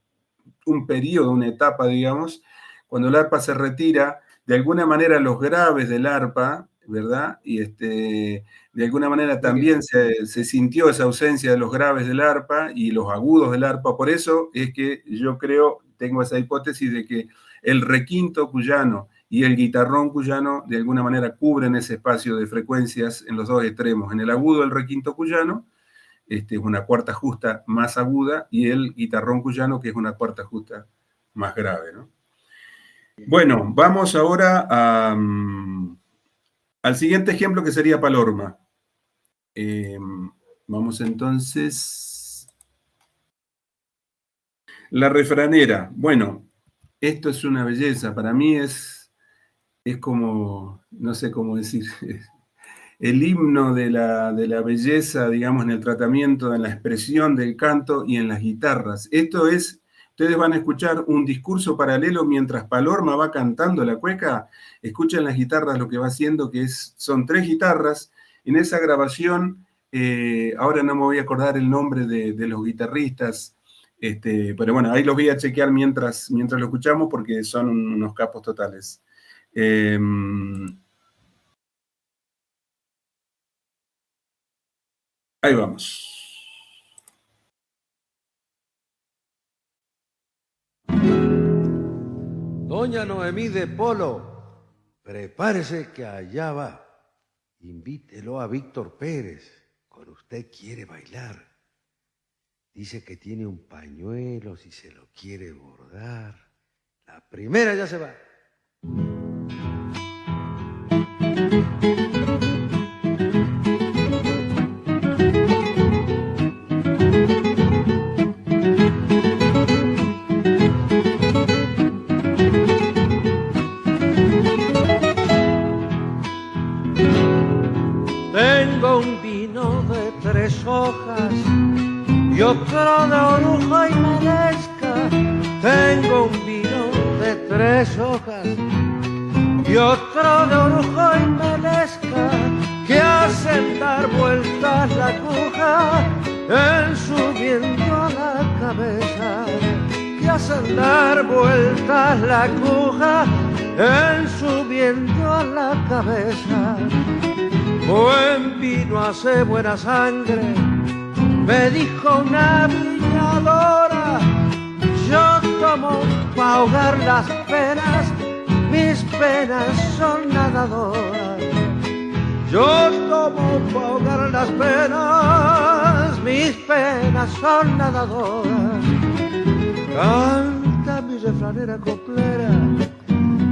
periodo, una etapa, digamos, cuando el arpa se retira, de alguna manera los graves del arpa, ¿verdad? Y de alguna manera también se sintió esa ausencia de los graves del arpa y los agudos del arpa, por eso es que yo tengo esa hipótesis de que el requinto cuyano y el guitarrón cuyano de alguna manera cubren ese espacio de frecuencias en los dos extremos. En el agudo del requinto cuyano es una cuarta justa más aguda, y el guitarrón cuyano, que es una cuarta justa más grave, ¿no? Bueno, vamos ahora al siguiente ejemplo, que sería Palorma. Vamos entonces. La refranera. Bueno, esto es una belleza. Para mí es como, no sé cómo decir, el himno de la belleza, digamos, en el tratamiento, en la expresión del canto y en las guitarras. Ustedes van a escuchar un discurso paralelo mientras Palorma va cantando la cueca. Escuchen las guitarras, lo que va haciendo, son 3 guitarras. En esa grabación, ahora no me voy a acordar el nombre de los guitarristas, pero bueno, ahí los voy a chequear mientras lo escuchamos, porque son unos capos totales. Ahí vamos. Doña Noemí de Polo, prepárese que allá va. Invítelo a Víctor Pérez, con usted quiere bailar. Dice que tiene un pañuelo si se lo quiere bordar. La primera ya se va. Tengo un vino de 3 hojas y otro de orujo y merezca. Tengo un vino de 3 hojas y otro de orujo y merezca, que hacen dar vueltas la aguja en subiendo a la cabeza, que hacen dar vueltas la aguja en subiendo a la cabeza. Buen vino hace buena sangre, me dijo una viñadora. Yo tomo pa' ahogar las penas, mis penas son nadadoras. Yo tomo pa' ahogar las penas, mis penas son nadadoras. Canta mi refranera coplera,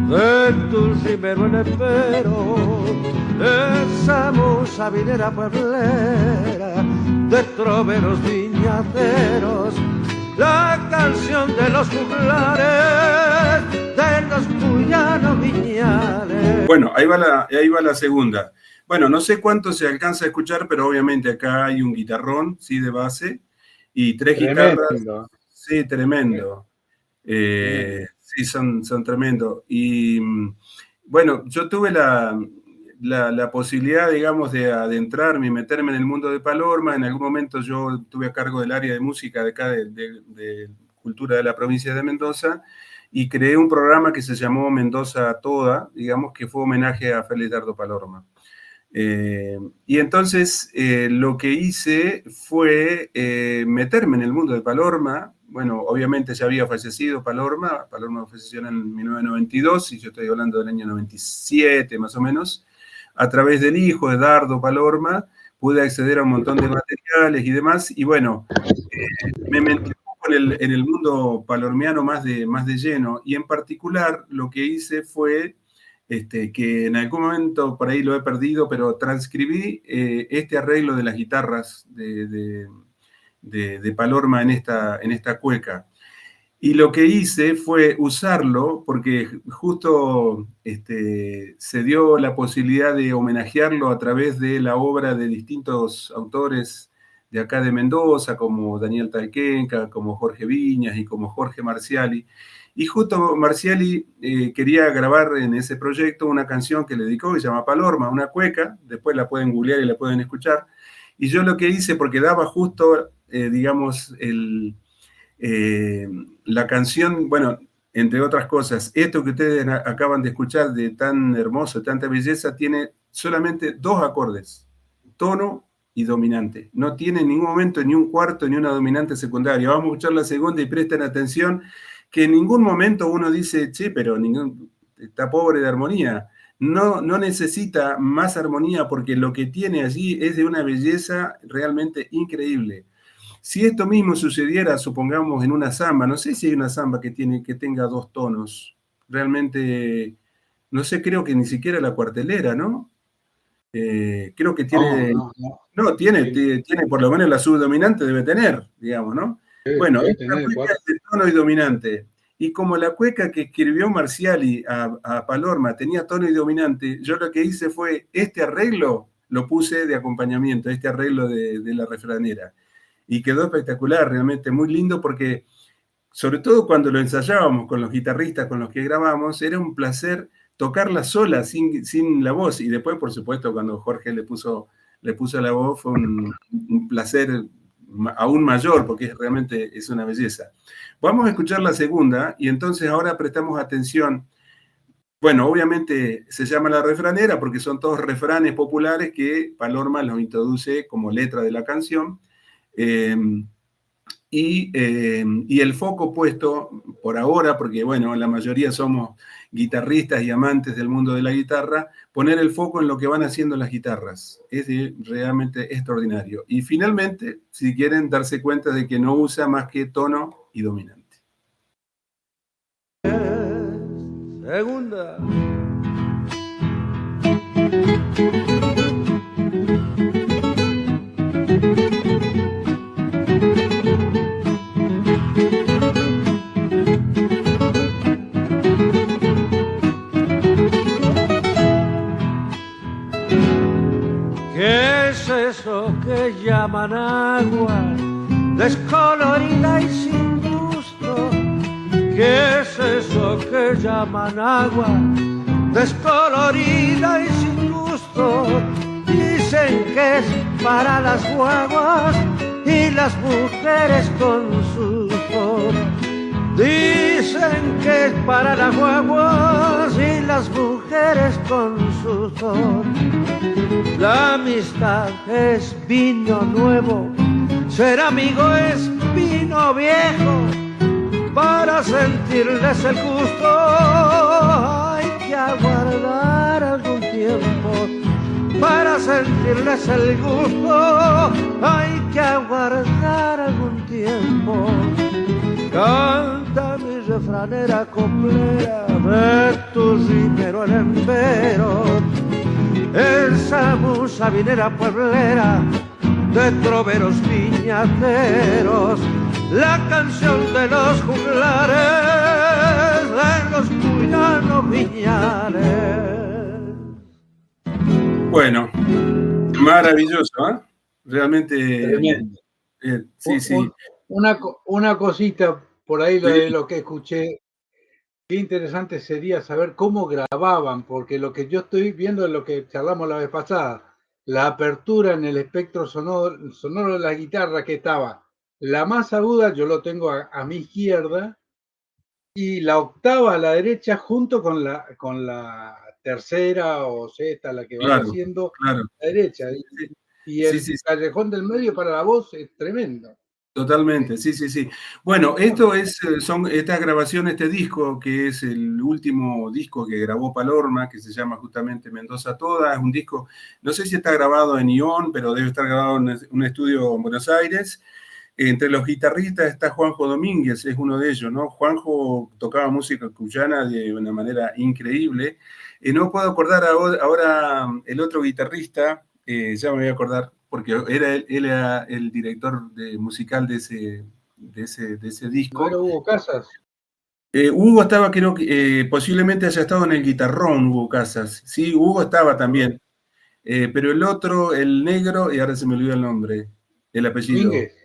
del dulcimero en espero, esa musa vinera pueblera, de troveros viñaderos, la canción de los juglares, de los cuyanos viñales. Bueno, ahí va la segunda. Bueno, no sé cuánto se alcanza a escuchar, pero obviamente acá hay un guitarrón, sí, de base, y 3 Tremendo. guitarras. Sí, tremendo. Sí, son tremendos. Y bueno, yo tuve la posibilidad, digamos, de adentrarme y meterme en el mundo de Palorma. En algún momento yo estuve a cargo del área de música de acá, de cultura de la provincia de Mendoza, y creé un programa que se llamó Mendoza Toda, digamos, que fue homenaje a Félix Dardo Palorma. Y entonces lo que hice fue meterme en el mundo de Palorma. Bueno, obviamente ya había fallecido Palorma falleció en 1992, y yo estoy hablando del año 97 más o menos. A través del hijo de Dardo Palorma pude acceder a un montón de materiales y demás, y bueno, me metí un poco en el mundo palormiano más de lleno, y en particular lo que hice fue que en algún momento por ahí lo he perdido, pero transcribí este arreglo de las guitarras de Palorma en esta cueca. Y lo que hice fue usarlo, porque justo se dio la posibilidad de homenajearlo a través de la obra de distintos autores de acá de Mendoza, como Daniel Talquenca, como Jorge Viñas y como Jorge Marciali. Y justo Marciali quería grabar en ese proyecto una canción que le dedicó, que se llama Palorma, una cueca. Después la pueden googlear y la pueden escuchar. Y yo lo que hice, porque daba justo, digamos, la canción, bueno, entre otras cosas, esto que ustedes acaban de escuchar de tan hermoso, tanta belleza, tiene solamente 2 acordes, tono y dominante. No tiene en ningún momento ni un cuarto ni una dominante secundaria. Vamos a escuchar la segunda y presten atención, que en ningún momento uno dice, che, pero está pobre de armonía. No necesita más armonía, porque lo que tiene allí es de una belleza realmente increíble. Si esto mismo sucediera, supongamos, en una samba, no sé si hay una samba que tenga 2 tonos. Realmente, no sé, creo que ni siquiera la cuartelera, ¿no? Creo que tiene... No, tiene por lo menos la subdominante debe tener, digamos, ¿no? Bueno, esta cueca es de tono y dominante. Y como la cueca que escribió Marciali a Palorma tenía tono y dominante, yo lo que hice fue, este arreglo lo puse de acompañamiento, este arreglo de la refranera. Y quedó espectacular, realmente muy lindo, porque sobre todo cuando lo ensayábamos con los guitarristas con los que grabamos, era un placer tocarla sola, sin la voz. Y después, por supuesto, cuando Jorge le puso la voz, fue un placer aún mayor, porque realmente es una belleza. Vamos a escuchar la segunda, y entonces ahora prestamos atención. Bueno, obviamente se llama La Refranera porque son todos refranes populares que Palorma los introduce como letra de la canción. Y el foco puesto por ahora, porque bueno, la mayoría somos guitarristas y amantes del mundo de la guitarra, poner el foco en lo que van haciendo las guitarras. Es realmente extraordinario. Y finalmente, si quieren darse cuenta de que no usa más que tono y dominante. Segunda. ¿Qué es eso que llaman agua, descolorida y sin gusto? ¿Qué es eso que llaman agua, descolorida y sin gusto? Dicen que es para las guaguas y las mujeres con susto. Dicen que es para las guaguas y las mujeres con susto. La amistad es vino nuevo, ser amigo es vino viejo. Para sentirles el gusto hay que aguardar algún tiempo. Para sentirles el gusto hay que aguardar algún tiempo. Canta mi refranera coplera de tu rimero el empero, esa musa vinera pueblera de troveros viñateros, la canción de los juglares, de los cuyanos viñales. Bueno, maravilloso, ¿eh? Realmente Sí, sí. Una cosita por ahí de lo que escuché. Qué interesante sería saber cómo grababan, porque lo que yo estoy viendo es lo que charlamos la vez pasada, la apertura en el espectro sonoro de la guitarra que estaba. La más aguda yo lo tengo a mi izquierda y la octava a la derecha junto con la tercera o sexta, la que vaya siendo a la derecha. Y el callejón del medio para la voz es tremendo. Totalmente, sí, sí, sí. Bueno, esto son estas grabaciones, este disco, que es el último disco que grabó Palorma, que se llama justamente Mendoza Toda. Es un disco, no sé si está grabado en Ion, pero debe estar grabado en un estudio en Buenos Aires. Entre los guitarristas está Juanjo Domínguez, es uno de ellos, ¿no? Juanjo tocaba música cuyana de una manera increíble. No puedo acordar ahora el otro guitarrista, ya me voy a acordar, porque él era el director musical de ese disco. ¿No era Hugo Casas? Hugo estaba, creo que posiblemente haya estado en el guitarrón, Hugo Casas. Sí, Hugo estaba también. Pero el otro, el negro, y ahora se me olvidó el nombre, el apellido. Domínguez.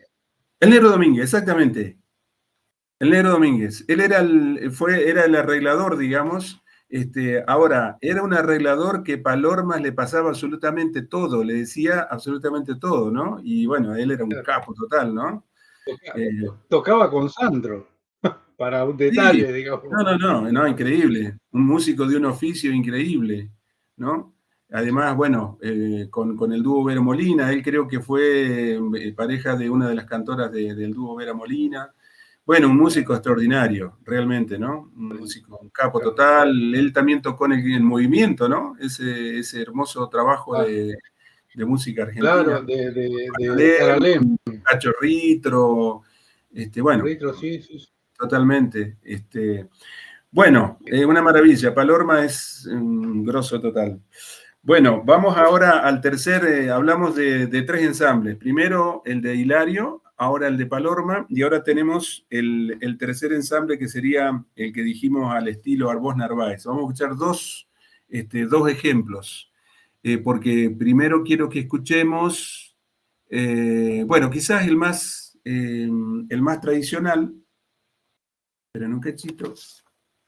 El Negro Domínguez, exactamente. El Negro Domínguez. Él era el arreglador, digamos. Ahora, era un arreglador que Palormas le pasaba absolutamente todo, le decía absolutamente todo, ¿no? Y bueno, él era un capo total, ¿no? Tocaba con Sandro, para un detalle, sí. digamos. No, increíble. Un músico de un oficio increíble, ¿no? Además, bueno, con el dúo Vera Molina, él creo que fue pareja de una de las cantoras del dúo Vera Molina. Bueno, un músico extraordinario, realmente, ¿no? Un músico, un capo total. Él también tocó en el Movimiento, ¿no? Ese hermoso trabajo de música argentina. Claro, de Caralem. Cacho Ritro, bueno. Ritro, sí. Totalmente. Bueno, una maravilla. Palorma es un grosso total. Bueno, vamos ahora al tercer, hablamos de 3 ensambles. Primero el de Hilario, ahora el de Palorma, y ahora tenemos el tercer ensamble que sería el que dijimos al estilo Arbós Narváez. Vamos a escuchar dos ejemplos, porque primero quiero que escuchemos, bueno, quizás el más tradicional, pero en un cachito,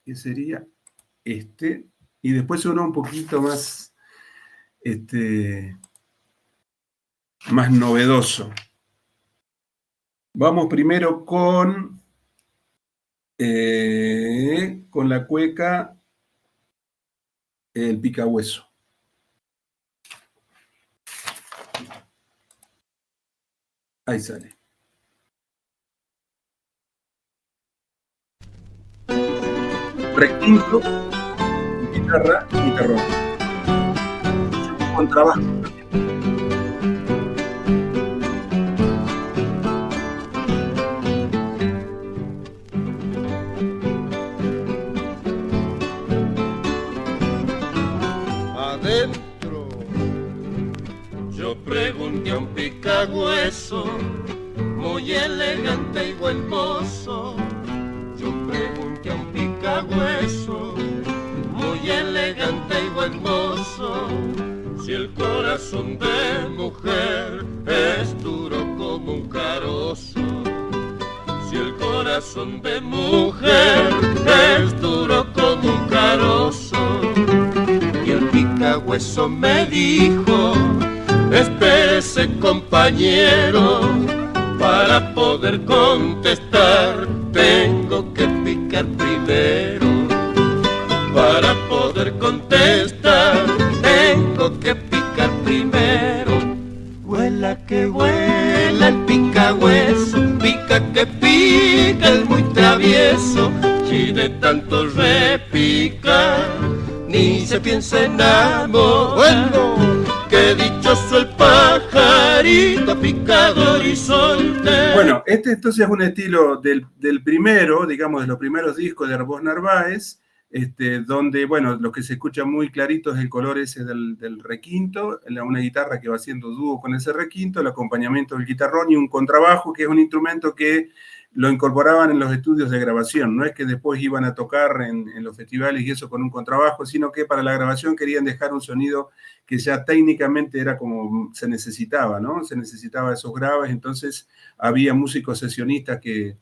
que sería y después uno un poquito más, más novedoso. Vamos primero con la cueca El Picahueso. Ahí sale. Requinto, guitarra, guitarrón. Con trabajo. Adentro, yo pregunté a un picahueso, muy elegante y buen mozo. Yo pregunté a un picahueso, muy elegante y buen mozo, si el corazón de mujer es duro como un carozo. Si el corazón de mujer es duro como un carozo. Y el picahueso me dijo, espérese compañero, para poder contestar tengo que picar primero. Para poder contestar tengo que picar primero. Vuela que vuela el picahueso, pica que pica el muy travieso. Y de tanto repicar ni se piensa en amor. Bueno, qué dichoso el pajarito picador y soltero. Bueno, entonces es un estilo del primero, digamos, de los primeros discos de Arbós Narváez, donde, bueno, lo que se escucha muy clarito es el color ese del requinto, una guitarra que va haciendo dúo con ese requinto, el acompañamiento del guitarrón y un contrabajo, que es un instrumento que lo incorporaban en los estudios de grabación. No es que después iban a tocar en los festivales y eso con un contrabajo, sino que para la grabación querían dejar un sonido que ya técnicamente era como se necesitaba, ¿no? Se necesitaba esos graves, entonces había músicos sesionistas que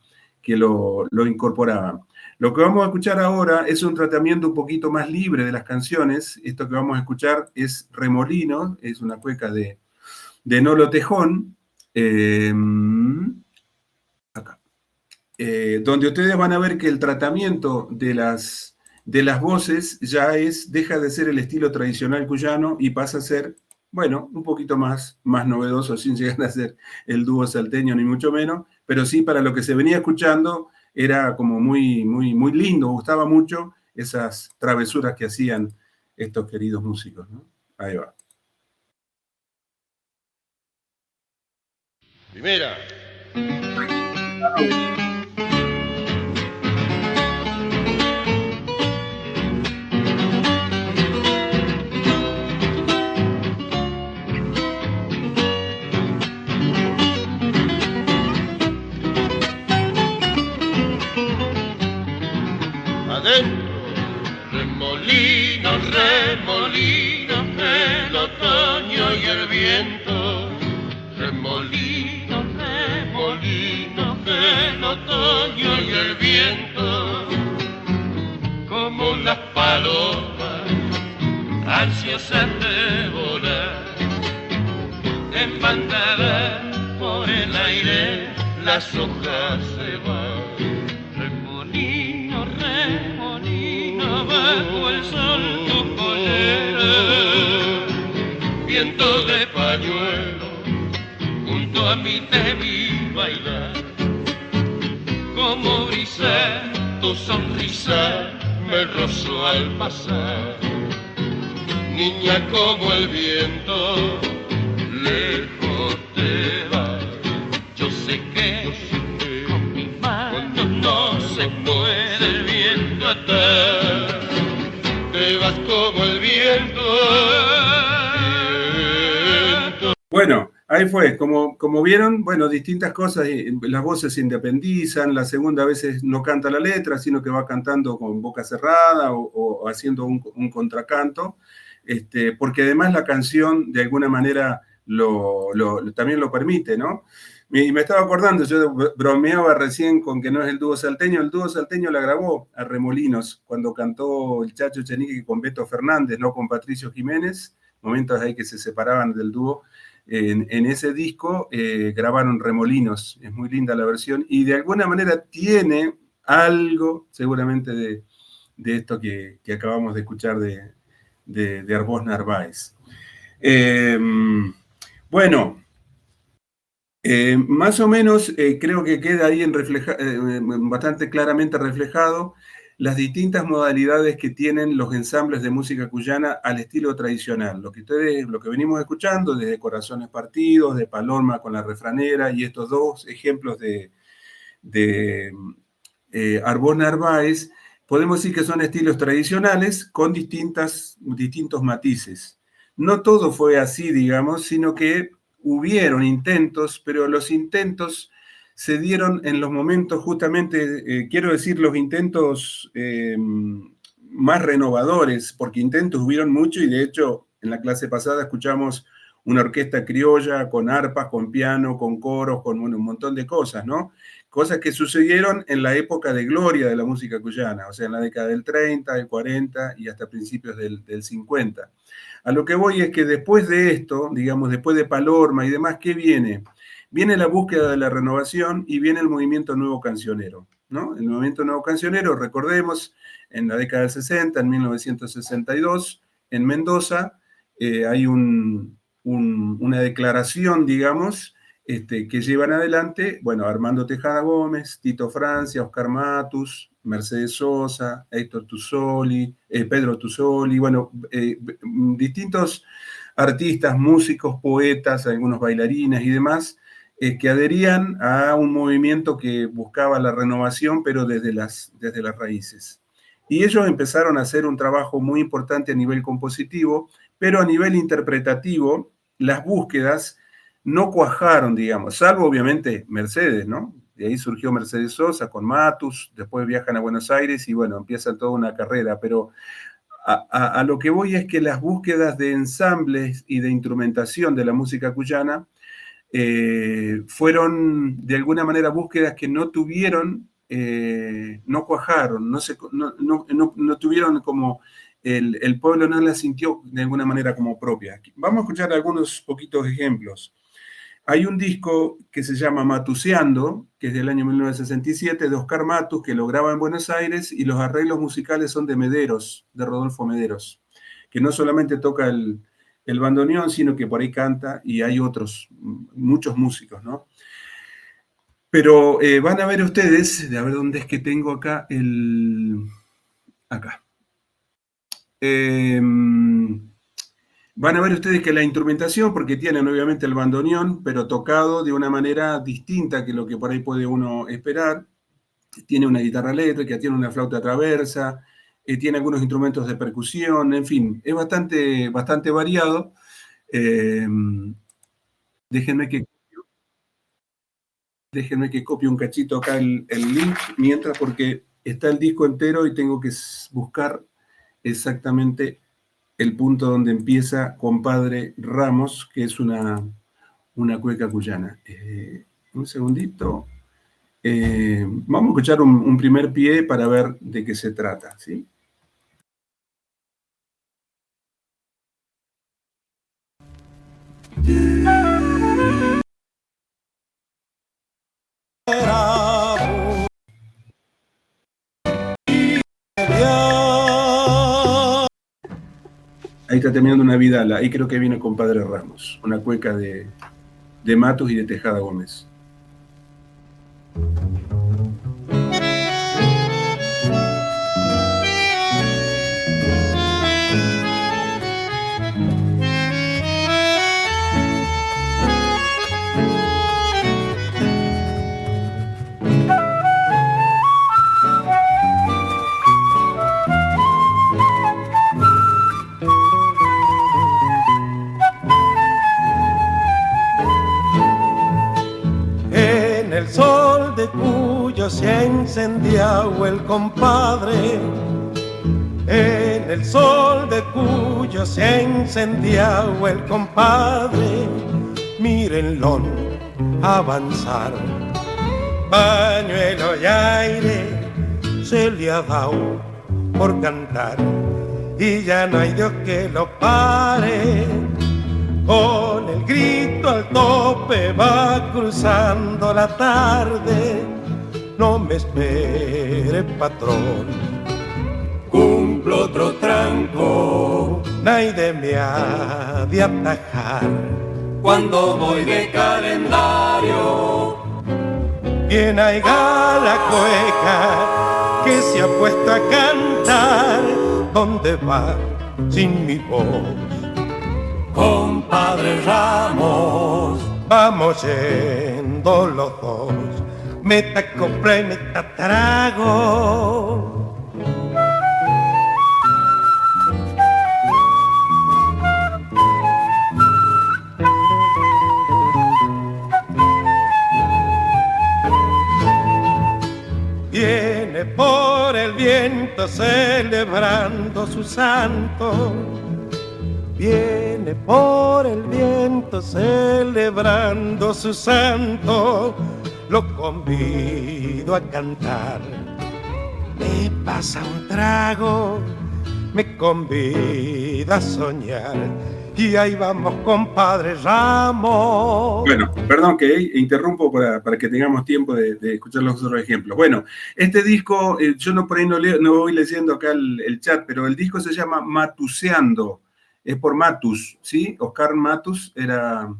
lo incorporaban. Lo que vamos a escuchar ahora es un tratamiento un poquito más libre de las canciones. Esto que vamos a escuchar es Remolino, es una cueca de Nolo Tejón, acá, donde ustedes van a ver que el tratamiento de las voces ya deja de ser el estilo tradicional cuyano y pasa a ser, bueno, un poquito más novedoso, sin llegar a ser el dúo salteño ni mucho menos, pero sí para lo que se venía escuchando era como muy, muy, muy lindo, gustaba mucho esas travesuras que hacían estos queridos músicos, ¿no? Ahí va. Primera. Adentro, remolino, remolino, el otoño y el viento. Remolino, remolino, el otoño y el viento. Como las palomas, ansiosas de volar, en bandada por el aire, las hojas se van. Remolino, remolino, bajo el sol tu pollera, viento de pañuelo, junto a mí te vi bailar. Como brisa, tu sonrisa me rozó al pasar. Niña, como el viento, lejos te vas. Yo sé que con mi mano no se puede el viento atar. Te vas como el viento. Bueno, ahí fue, como vieron, bueno, distintas cosas, las voces se independizan, la segunda a veces no canta la letra, sino que va cantando con boca cerrada o haciendo un contracanto, porque además la canción de alguna manera también lo permite, ¿no? Y me estaba acordando, yo bromeaba recién con que no es el dúo salteño la grabó a Remolinos, cuando cantó el Chacho Echenique con Beto Fernández, no con Patricio Jiménez, momentos ahí que se separaban del dúo. En ese disco grabaron Remolinos, es muy linda la versión, y de alguna manera tiene algo seguramente de esto que acabamos de escuchar de Arbós Narváez. Bueno, más o menos creo que queda ahí bastante claramente reflejado las distintas modalidades que tienen los ensambles de música cuyana al estilo tradicional. Lo que venimos escuchando desde Corazones Partidos, de Paloma con la refranera, y estos dos ejemplos de Arbós Narváez, podemos decir que son estilos tradicionales con distintos matices. No todo fue así, digamos, sino que hubieron intentos, pero los intentos se dieron en los momentos justamente, quiero decir, los intentos más renovadores, porque intentos hubieron mucho, y de hecho en la clase pasada escuchamos una orquesta criolla con arpas, con piano, con coros, con un montón de cosas, ¿no? Cosas que sucedieron en la época de gloria de la música cuyana, o sea, en la década del 30, del 40 y hasta principios del 50. A lo que voy es que después de esto, digamos, después de Palorma y demás, ¿qué viene? Viene la búsqueda de la renovación y viene el movimiento nuevo cancionero, ¿no? El movimiento nuevo cancionero, recordemos, en la década del 60, en 1962, en Mendoza, hay una declaración, digamos, que llevan adelante, bueno, Armando Tejada Gómez, Tito Francia, Oscar Matus, Mercedes Sosa, Héctor Tusoli, Pedro Tusoli, bueno, distintos artistas, músicos, poetas, algunos bailarines y demás, que adherían a un movimiento que buscaba la renovación, pero desde las raíces. Y ellos empezaron a hacer un trabajo muy importante a nivel compositivo, pero a nivel interpretativo, las búsquedas no cuajaron, digamos, salvo obviamente Mercedes, ¿no? De ahí surgió Mercedes Sosa con Matus, después viajan a Buenos Aires y bueno, empieza toda una carrera, pero a lo que voy es que las búsquedas de ensambles y de instrumentación de la música cuyana fueron de alguna manera búsquedas que no tuvieron, no cuajaron, no tuvieron como, el pueblo no las sintió de alguna manera como propia. Vamos a escuchar algunos poquitos ejemplos. Hay un disco que se llama Matuseando, que es del año 1967, de Oscar Matus, que lo graba en Buenos Aires, y los arreglos musicales son de Mederos, de Rodolfo Mederos, que no solamente toca el bandoneón, sino que por ahí canta, y hay otros, muchos músicos, ¿no? Pero van a ver ustedes, a ver dónde es que tengo acá acá. Van a ver ustedes que la instrumentación, porque tienen obviamente el bandoneón, pero tocado de una manera distinta que lo que por ahí puede uno esperar. Tiene una guitarra eléctrica, tiene una flauta traversa, tiene algunos instrumentos de percusión, en fin, es bastante variado. Déjenme que copie un cachito acá el link, mientras, porque está el disco entero y tengo que buscar exactamente el punto donde empieza Compadre Ramos, que es una cueca cuyana. Un segundito. Vamos a escuchar un primer pie para ver de qué se trata, ¿sí? Ahí está terminando una vidala. Ahí creo que viene Compadre Ramos, una cueca de Matus y de Tejada Gómez. Se ha incendiado el compadre, en el sol de Cuyo se ha incendiado el compadre. Mírenlo avanzar, pañuelo y aire se le ha dado por cantar y ya no hay Dios que lo pare. Con el grito al tope va cruzando la tarde. No me espere, patrón, cumplo otro tranco, nadie me ha de atajar. Cuando voy de calendario, bien haiga la cueca que se ha puesto a cantar. ¿Dónde va sin mi voz? Compadre Ramos, vamos yendo los dos. Meta compré, meta trago. Viene por el viento celebrando su santo. Viene por el viento celebrando su santo. Lo convido a cantar. Me pasa un trago, me convida a soñar. Y ahí vamos, compadre Ramos. Bueno, perdón que interrumpo para que tengamos tiempo de escuchar los otros ejemplos. Bueno, este disco, yo no por ahí no voy leyendo acá el chat, pero el disco se llama Matuseando. Es por Matus, ¿sí? Oscar Matus era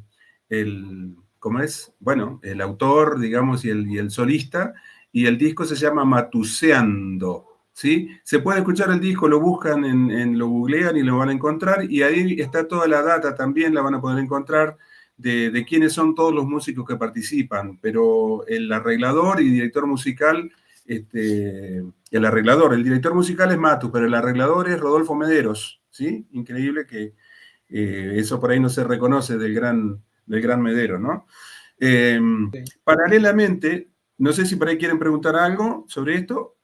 ¿cómo es? Bueno, el autor, digamos, y el solista, y el disco se llama Matuseando, ¿sí? Se puede escuchar el disco, lo buscan, lo googlean y lo van a encontrar, y ahí está toda la data también, la van a poder encontrar, de quiénes son todos los músicos que participan, pero el arreglador y director musical, el director musical es Matus, pero el arreglador es Rodolfo Mederos, ¿sí? Increíble que eso por ahí no se reconoce del gran Medero, ¿no? Paralelamente, No sé si por ahí quieren preguntar algo sobre esto.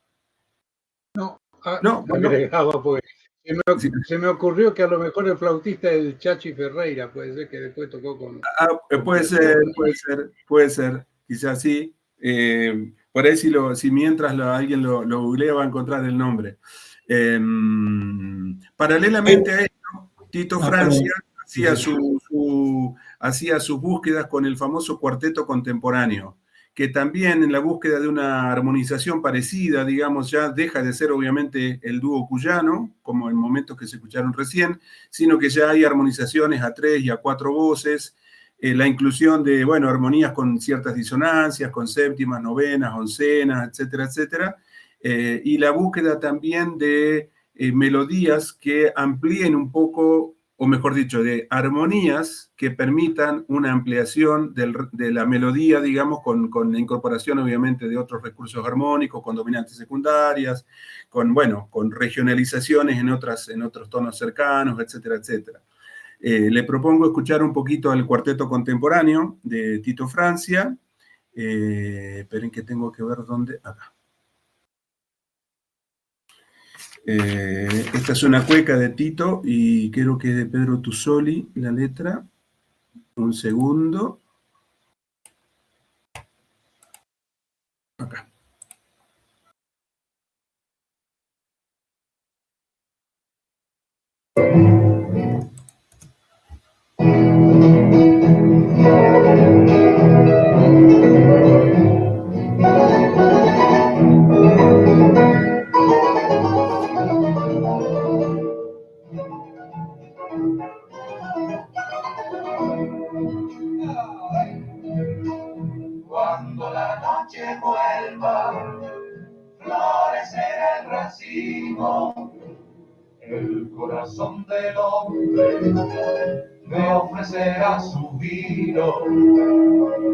No, Bueno. agregaba, porque se me ocurrió que a lo mejor el flautista es el Chachi Ferreira, puede ser que después tocó con... Puede ser, quizás sí. Por ahí si mientras alguien lo googlea va a encontrar el nombre. Paralelamente a esto, Tito Francia hacía sus búsquedas con el famoso cuarteto contemporáneo, que también en la búsqueda de una armonización parecida, digamos, ya deja de ser obviamente el dúo cuyano, como en momentos que se escucharon recién, sino que ya hay armonizaciones a 3 y a 4 voces, la inclusión de, bueno, armonías con ciertas disonancias, con séptimas, novenas, oncenas, etcétera, etcétera, y la búsqueda también de melodías que amplíen un poco, o mejor dicho, de armonías que permitan una ampliación de la melodía, digamos, con la incorporación obviamente de otros recursos armónicos, con dominantes secundarias, con regionalizaciones en otros tonos cercanos, etcétera, etcétera. Le propongo escuchar un poquito al cuarteto contemporáneo de Tito Francia. Esperen que tengo que ver dónde... Acá. Esta es una cueca de Tito y creo que es de Pedro Tusoli la letra. Un segundo. Acá. Cuando la noche vuelva, florecerá el racimo, el corazón del hombre me ofrecerá su vino,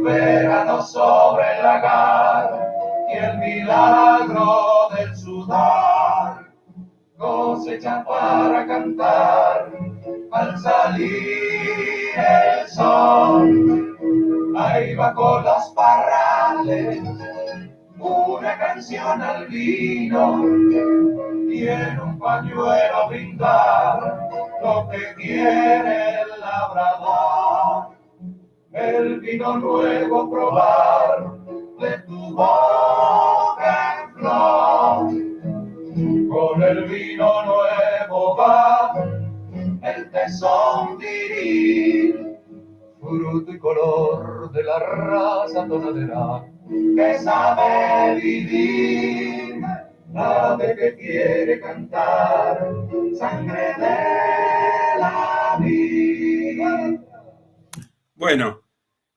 verano sobre el lagar y el milagro del sudor, cosecha para cantar al salir el sol. Ahí va con los parrales una canción al vino y en un pañuelo brindar lo que quiere el labrador. El vino nuevo probar de tu boca en flor. Con el vino nuevo va el tesón viril, fruto y color de la raza tonadera que sabe vivir, ave que quiere cantar, sangre de la vida. Bueno,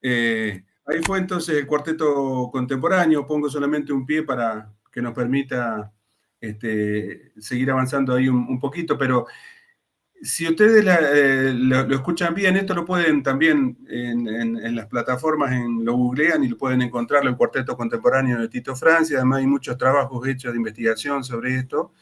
ahí fue entonces el cuarteto contemporáneo. Pongo solamente un pie para que nos permita seguir avanzando ahí un poquito, pero si ustedes lo escuchan bien, esto lo pueden también en las plataformas, lo googlean y lo pueden encontrar, el cuarteto contemporáneo de Tito Francia. Además hay muchos trabajos hechos de investigación sobre esto.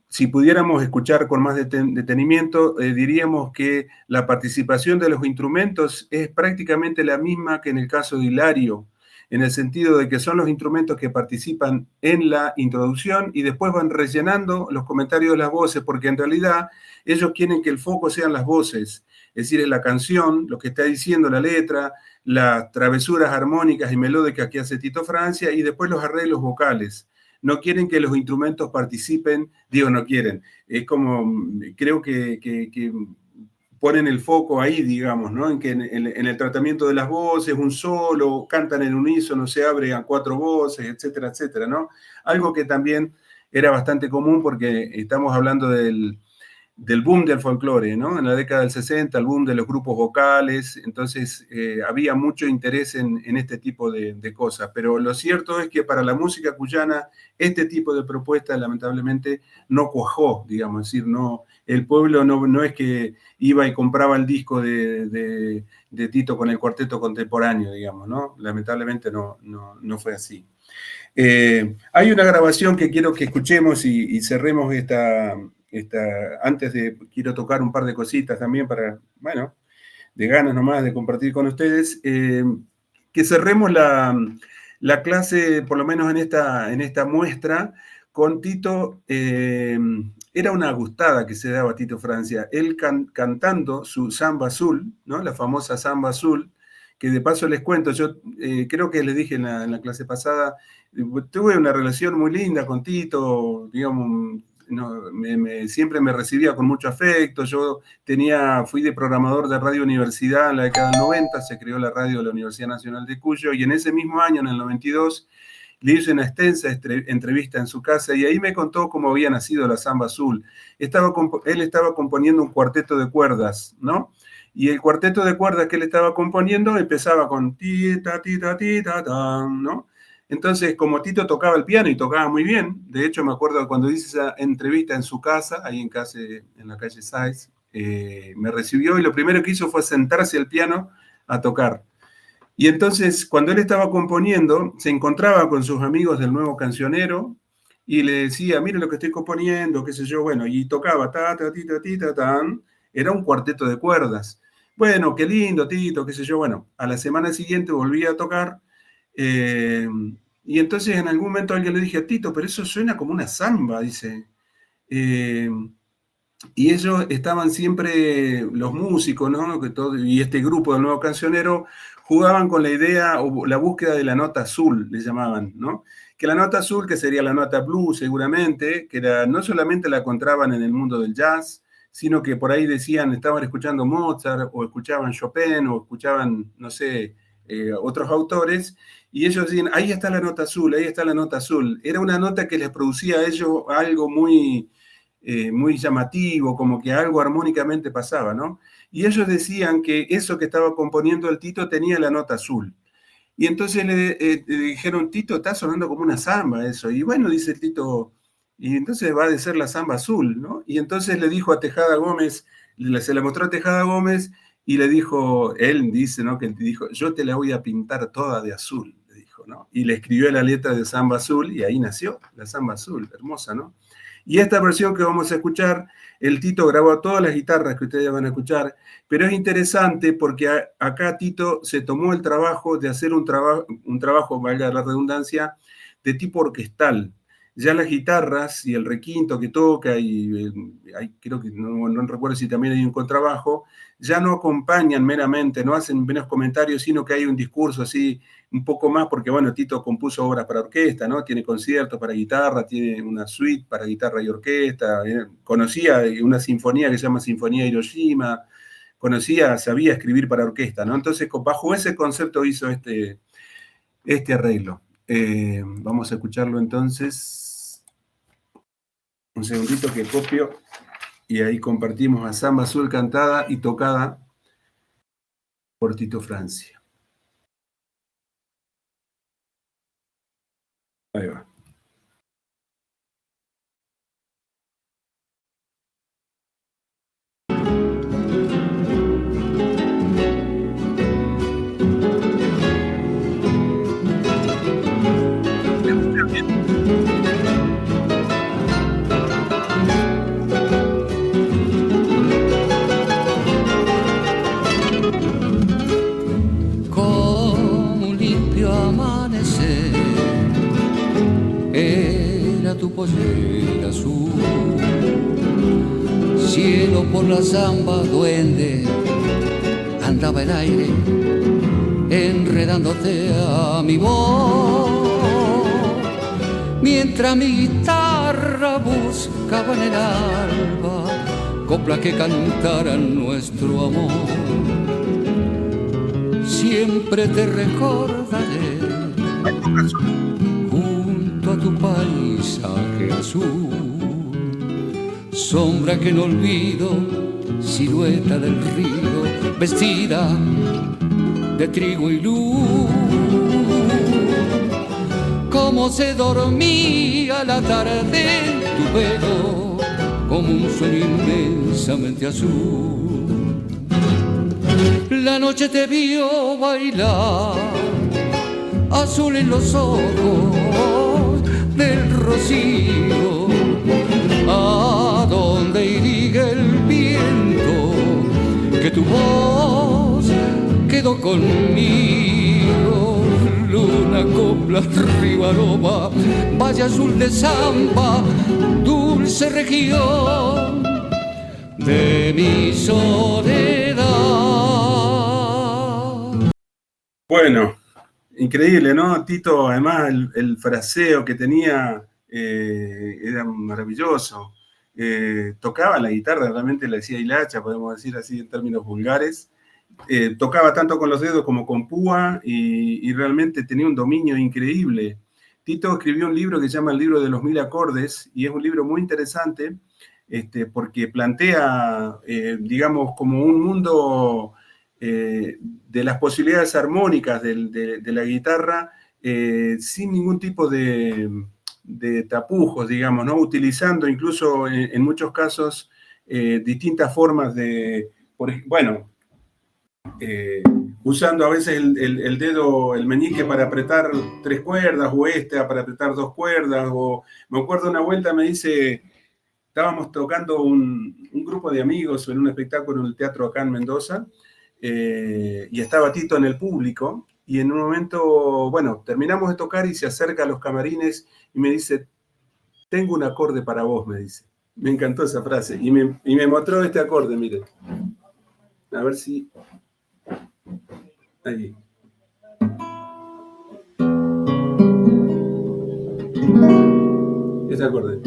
Si pudiéramos escuchar con más detenimiento, diríamos que la participación de los instrumentos es prácticamente la misma que en el caso de Hilario, en el sentido de que son los instrumentos que participan en la introducción y después van rellenando los comentarios de las voces, porque en realidad ellos quieren que el foco sean las voces, es decir, es la canción, lo que está diciendo la letra, las travesuras armónicas y melódicas que hace Tito Francia y después los arreglos vocales. No quieren que los instrumentos participen, no quieren, es como, creo que ponen el foco ahí, digamos, ¿no? En que en el tratamiento de las voces, un solo, cantan en unísono, se abre a 4 voces, etcétera, etcétera, ¿no? Algo que también era bastante común porque estamos hablando del boom del folclore, ¿no? En la década del 60, el boom de los grupos vocales, entonces había mucho interés en este tipo de cosas, pero lo cierto es que para la música cuyana este tipo de propuestas lamentablemente no cuajó, digamos, es decir, no, el pueblo no es que iba y compraba el disco de Tito con el cuarteto contemporáneo, digamos, ¿no? Lamentablemente no fue así. Hay una grabación que quiero que escuchemos y cerremos quiero tocar un par de cositas también para, bueno, de ganas nomás de compartir con ustedes, que cerremos la clase, por lo menos en esta muestra, con Tito, era una gustada que se daba a Tito Francia. Él cantando su Samba Azul, ¿no? La famosa Samba Azul, que de paso les cuento, yo creo que les dije en la clase pasada, tuve una relación muy linda con Tito, digamos, siempre me recibía con mucho afecto. Yo fui de programador de Radio Universidad en la década del 90, se creó la radio de la Universidad Nacional de Cuyo, y en ese mismo año, en el 92, le hice una extensa entrevista en su casa, y ahí me contó cómo había nacido la Samba Azul. Él estaba componiendo un cuarteto de cuerdas, ¿no? Y el cuarteto de cuerdas que él estaba componiendo empezaba con ti-ta, ti-ta, ti-ta, tan, ¿no? Entonces, como Tito tocaba el piano y tocaba muy bien, de hecho me acuerdo cuando hice esa entrevista en su casa, ahí en la calle Sáez, me recibió y lo primero que hizo fue sentarse al piano a tocar. Y entonces, cuando él estaba componiendo, se encontraba con sus amigos del Nuevo Cancionero y le decía, mire lo que estoy componiendo, qué sé yo, bueno, y tocaba ta, ta, ti, ta, ti, ta, tan. Era un cuarteto de cuerdas. Bueno, qué lindo, Tito, qué sé yo, bueno, a la semana siguiente volví a tocar. Y entonces en algún momento alguien le dije a Tito, pero eso suena como una samba, dice. Y ellos estaban siempre, los músicos, ¿no? Y este grupo del Nuevo Cancionero jugaban con la idea o la búsqueda de la nota azul, le llamaban, ¿no? Que la nota azul, que sería la nota blues seguramente, que no solamente la encontraban en el mundo del jazz, sino que por ahí decían, estaban escuchando Mozart, o escuchaban Chopin, o escuchaban, no sé, otros autores, y ellos decían, ahí está la nota azul, ahí está la nota azul. Era una nota que les producía a ellos algo muy llamativo, como que algo armónicamente pasaba, ¿no? Y ellos decían que eso que estaba componiendo el Tito tenía la nota azul. Y entonces le dijeron, Tito, está sonando como una samba eso. Y bueno, dice el Tito, y entonces va a ser la samba azul, ¿no? Y entonces le dijo a Tejada Gómez, se la mostró a Tejada Gómez, y le dijo, él dice, ¿no? Que dijo, yo te la voy a pintar toda de azul, le dijo, ¿no? Y le escribió la letra de Samba Azul, y ahí nació la Samba Azul, hermosa, ¿no? Y esta versión que vamos a escuchar, el Tito grabó todas las guitarras que ustedes van a escuchar, pero es interesante porque acá Tito se tomó el trabajo de hacer un trabajo, valga la redundancia, de tipo orquestal. Ya las guitarras y el requinto que toca, y creo que no recuerdo si también hay un contrabajo, ya no acompañan meramente, no hacen menos comentarios, sino que hay un discurso así un poco más, porque bueno, Tito compuso obras para orquesta, ¿no? Tiene conciertos para guitarra, tiene una suite para guitarra y orquesta, conocía una sinfonía que se llama Sinfonía Hiroshima, sabía escribir para orquesta, ¿no? Entonces, bajo ese concepto hizo este arreglo. Vamos a escucharlo entonces. Un segundito que copio, y ahí compartimos a Samba Azul cantada y tocada por Tito Francia. Ahí va. Tu pollera azul, cielo por la zamba, duende, andaba el aire enredándote a mi voz, mientras mi guitarra buscaba en el alba copla que cantaran nuestro amor. Siempre te recordaré a tu paisaje azul, sombra que no olvido, silueta del río, vestida de trigo y luz, como se dormía la tarde en tu pelo, como un sueño inmensamente azul. La noche te vio bailar, azul en los ojos del rocío, a donde irriga el viento, que tu voz quedó conmigo, luna con nubla Rivaroba, valle azul de Zampa, dulce región de mi soledad. Bueno, increíble, ¿no? Tito, además el fraseo que tenía era maravilloso. Tocaba la guitarra, realmente le hacía hilacha, podemos decir así en términos vulgares. Tocaba tanto con los dedos como con púa y realmente tenía un dominio increíble. Tito escribió un libro que se llama El libro de los 1000 acordes y es un libro muy interesante porque plantea, digamos, como un mundo de las posibilidades armónicas de la guitarra sin ningún tipo de tapujos, digamos, ¿no? Utilizando incluso en muchos casos distintas formas de, bueno, usando a veces el dedo, el meñique para apretar 3 cuerdas o para apretar 2 cuerdas. O me acuerdo una vuelta me dice, estábamos tocando un grupo de amigos en un espectáculo en el teatro acá en Mendoza y estaba Tito en el público y en un momento, bueno, terminamos de tocar y se acerca a los camarines y me dice, tengo un acorde para vos, me dice. Me encantó esa frase y me mostró este acorde, mire. A ver si... Ahí. Ese acorde.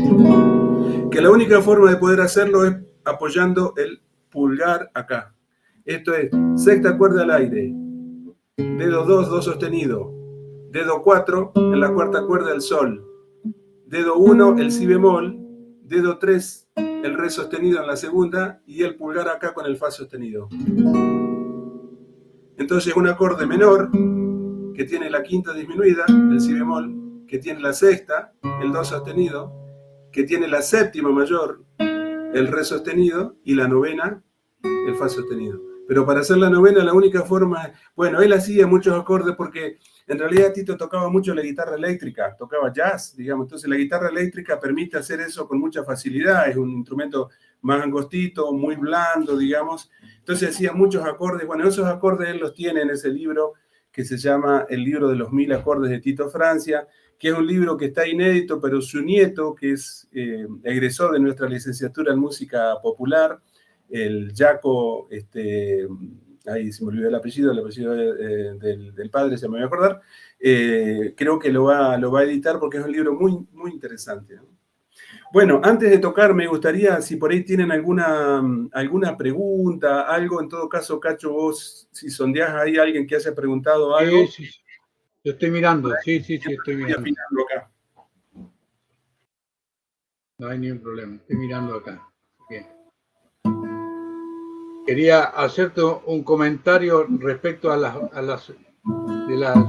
Que la única forma de poder hacerlo es apoyando el pulgar acá. Esto es sexta cuerda al aire, dedo 2, do sostenido, dedo 4 en la cuarta cuerda del sol, dedo 1 el si bemol, dedo 3 el re sostenido en la segunda y el pulgar acá con el fa sostenido. Entonces un acorde menor que tiene la quinta disminuida, el si bemol, que tiene la sexta, el do sostenido, que tiene la séptima mayor, el re sostenido, y la novena, el fa sostenido. Pero para hacer la novena la única forma, bueno, él hacía muchos acordes porque en realidad Tito tocaba mucho la guitarra eléctrica, tocaba jazz, digamos, entonces la guitarra eléctrica permite hacer eso con mucha facilidad, es un instrumento más angostito, muy blando, digamos, entonces hacía muchos acordes, bueno, esos acordes él los tiene en ese libro que se llama El libro de los 1000 acordes de Tito Francia, que es un libro que está inédito, pero su nieto, que es egresó de nuestra licenciatura en música popular, el Jaco, ahí se me olvidó el apellido del padre, se me va a acordar, creo que lo va a editar porque es un libro muy, muy interesante, ¿no? Bueno, antes de tocar, me gustaría, si por ahí tienen alguna pregunta, algo, en todo caso, Cacho, vos, si sondeás ahí a alguien que haya preguntado algo. Sí. Yo estoy mirando, sí, estoy mirando. Acá. No hay ningún problema, estoy mirando acá. Bien. Quería hacerte un comentario respecto a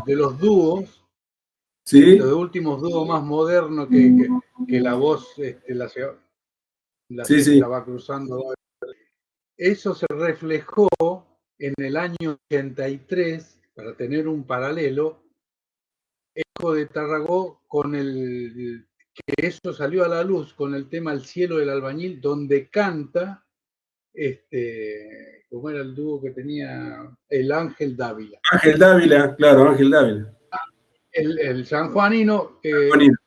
de los dúos. ¿Sí? Los últimos dúos más modernos que la voz la va cruzando. Eso se reflejó en el año 83, para tener un paralelo, Eco de Tarragó, que eso salió a la luz con el tema El cielo del albañil, donde canta, ¿cómo era el dúo que tenía? El Ángel Dávila. Ángel Dávila, claro, Ángel Dávila. El sanjuanino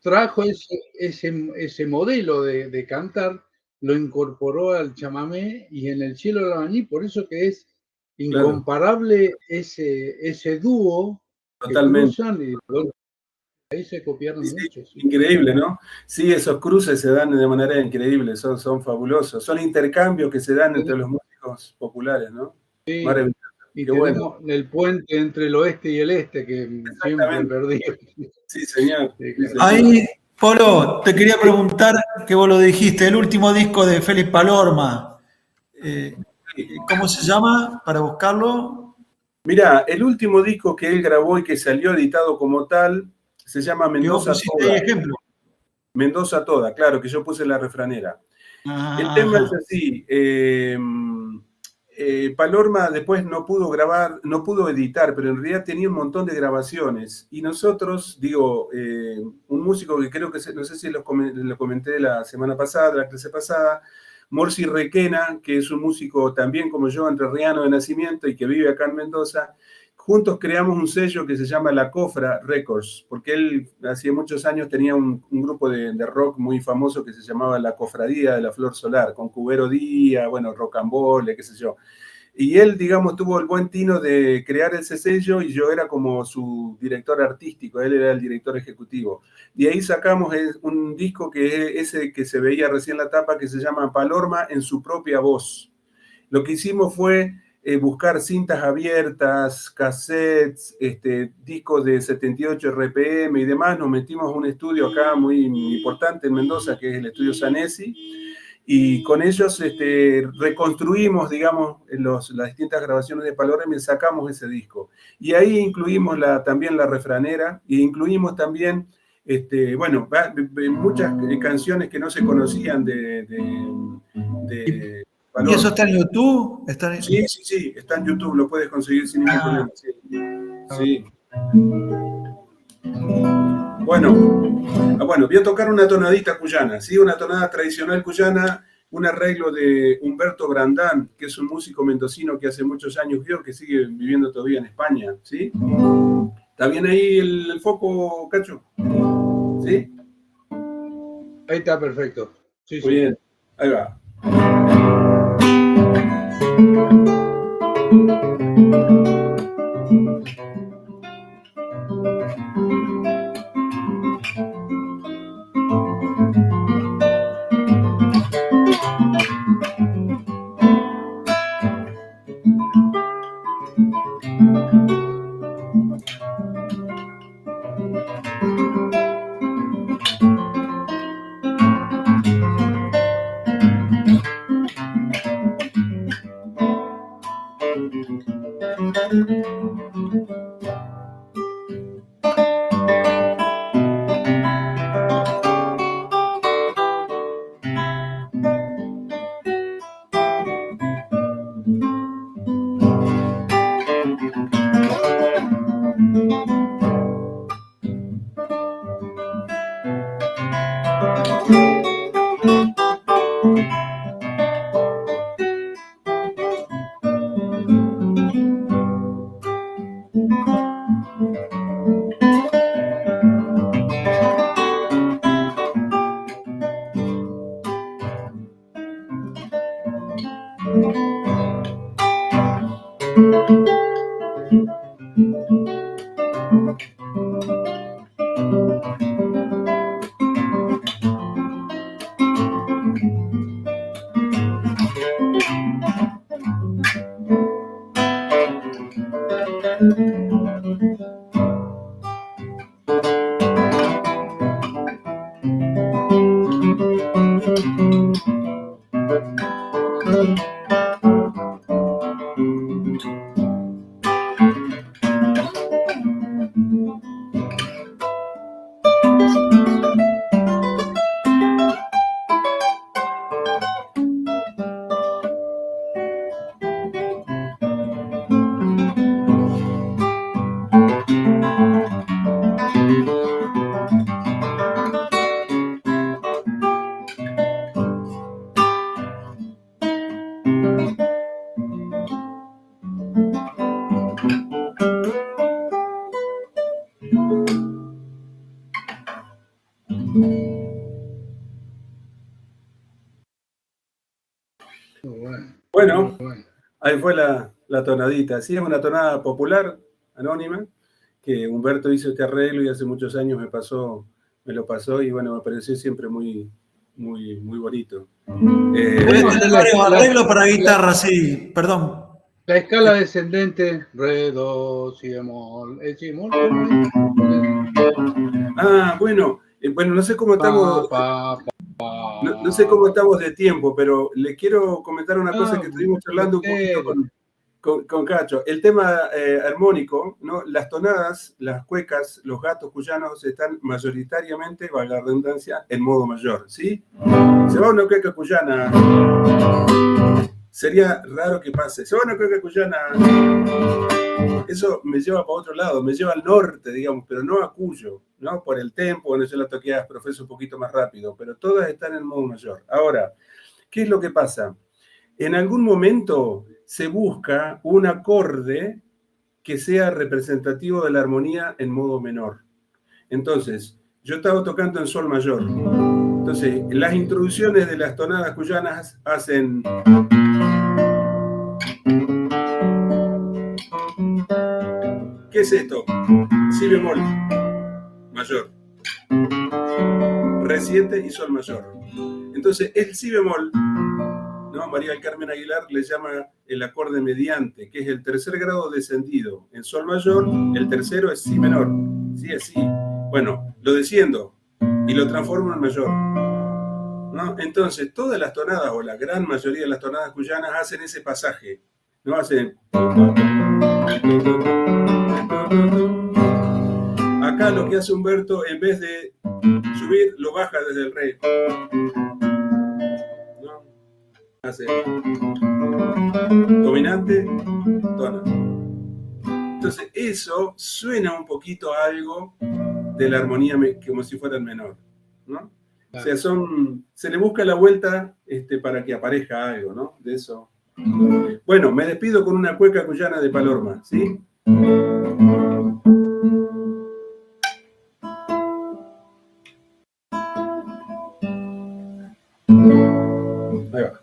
trajo ese modelo de cantar, lo incorporó al chamamé y en El cielo del albañil, por eso que es incomparable ese dúo. Totalmente. Que cruzan y ahí se copiaron mucho. Sí. Increíble, ¿no? Sí, esos cruces se dan de manera increíble, son fabulosos. Son intercambios que se dan entre los músicos populares, ¿no? Sí. Maravilloso. Y tenemos el puente entre el oeste y el este, que siempre perdí. Sí, señor. Ahí, Polo, te quería preguntar, que vos lo dijiste, el último disco de Félix Palorma. ¿Cómo se llama para buscarlo? Mirá, el último disco que él grabó y que salió editado como tal se llama Mendoza Toda. Ejemplo? Mendoza Toda, claro, que yo puse la refranera. El tema es así. Palorma después no pudo grabar, no pudo editar, pero en realidad tenía un montón de grabaciones. Y nosotros, un músico que creo que, no sé si lo comenté la semana pasada, la clase pasada, Morsi Requena, que es un músico también como yo, entrerriano de nacimiento y que vive acá en Mendoza, juntos creamos un sello que se llama La Cofra Records, porque él hacía muchos años tenía un grupo de rock muy famoso que se llamaba La Cofradía de la Flor Solar, con Cubero Díaz, bueno, Rocambole, qué sé yo. Y él, digamos, tuvo el buen tino de crear ese sello y yo era como su director artístico, él era el director ejecutivo. Y ahí sacamos un disco que es ese que se veía recién la tapa, que se llama Palorma en su propia voz. Lo que hicimos fue buscar cintas abiertas, cassettes, discos de 78 RPM y demás. Nos metimos a un estudio acá muy importante en Mendoza, que es el estudio Sanesi, y con ellos reconstruimos, digamos, las distintas grabaciones de Palorma y sacamos ese disco. Y ahí incluimos también la refranera, y incluimos también, bueno, muchas canciones que no se conocían de ¿Y eso está en YouTube? Sí, está en YouTube, lo puedes conseguir sin ningún problema. Sí. Bueno, voy a tocar una tonadita cuyana, ¿sí? Una tonada tradicional cuyana, un arreglo de Humberto Brandán, que es un músico mendocino que hace muchos años vivió, que sigue viviendo todavía en España, ¿sí? ¿Está bien ahí el foco, Cacho? ¿Sí? Ahí está, perfecto. Sí, muy bien, ahí va. Bueno, ahí fue la tonadita. Sí, es una tonada popular, anónima, que Humberto hizo este arreglo y hace muchos años me lo pasó y bueno, me pareció siempre muy, muy, muy bonito. Debe tener varios arreglos para guitarra, sí, perdón. La escala descendente, re, do, si bemol, si bemol. Bueno, no sé cómo estamos. No sé cómo estamos de tiempo, pero le quiero comentar una cosa que estuvimos charlando un poquito con Cacho. El tema armónico, ¿no? Las tonadas, las cuecas, los gatos cuyanos están mayoritariamente, valga la redundancia, en modo mayor, ¿sí? Se va una cueca cuyana, sería raro que pase. Se va una cueca cuyana, eso me lleva para otro lado, me lleva al norte, digamos, pero no a Cuyo, ¿no? Por el tempo, bueno, yo la toqué a profesor un poquito más rápido, pero todas están en modo mayor. Ahora, ¿qué es lo que pasa? En algún momento se busca un acorde que sea representativo de la armonía en modo menor. Entonces, yo estaba tocando en sol mayor. Entonces, las introducciones de las tonadas cuyanas hacen... ¿Qué es esto? Si bemol mayor, re 7 y sol mayor. Entonces, el si bemol, ¿no? María del Carmen Aguilar le llama el acorde mediante, que es el tercer grado descendido en sol mayor, el tercero es si menor. Sí, es si. Bueno, lo desciendo y lo transformo en mayor, ¿no? Entonces, todas las tonadas, o la gran mayoría de las tonadas cuyanas, hacen ese pasaje, ¿no? Hacen... Acá lo que hace Humberto, en vez de subir, lo baja desde el re, ¿no? Hace dominante, tona. Entonces, eso suena un poquito a algo de la armonía como si fuera el menor, ¿no? O sea, se le busca la vuelta para que aparezca algo, ¿no? De eso. Bueno, me despido con una cueca cuyana de Palorma, ¿sí? Ahí va.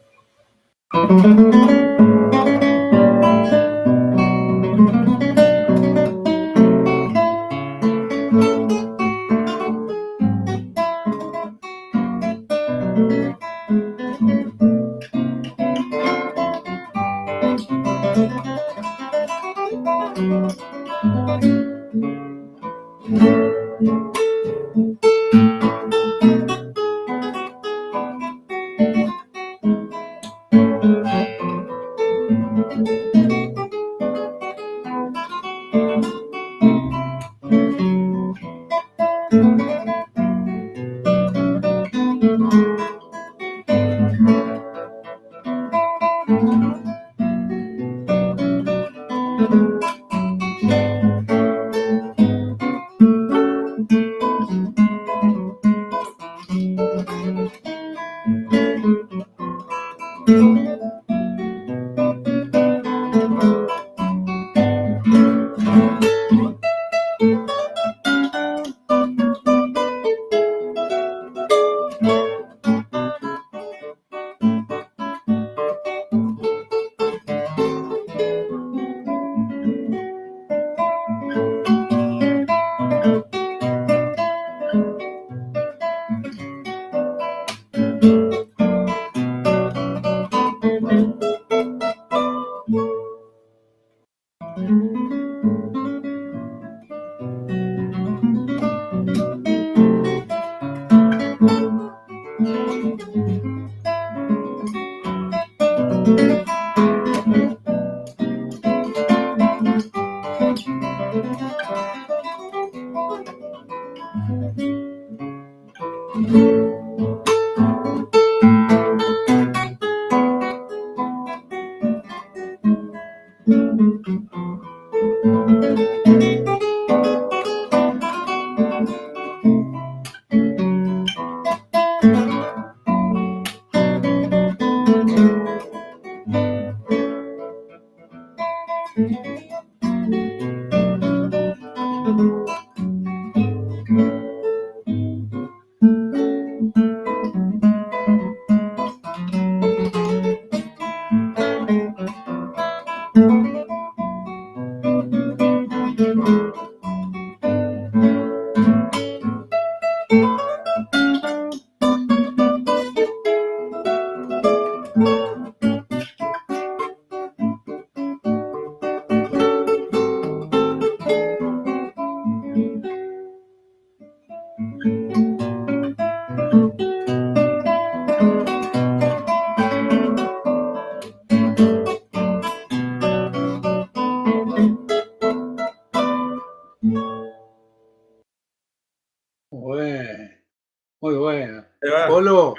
Muy bueno. Polo,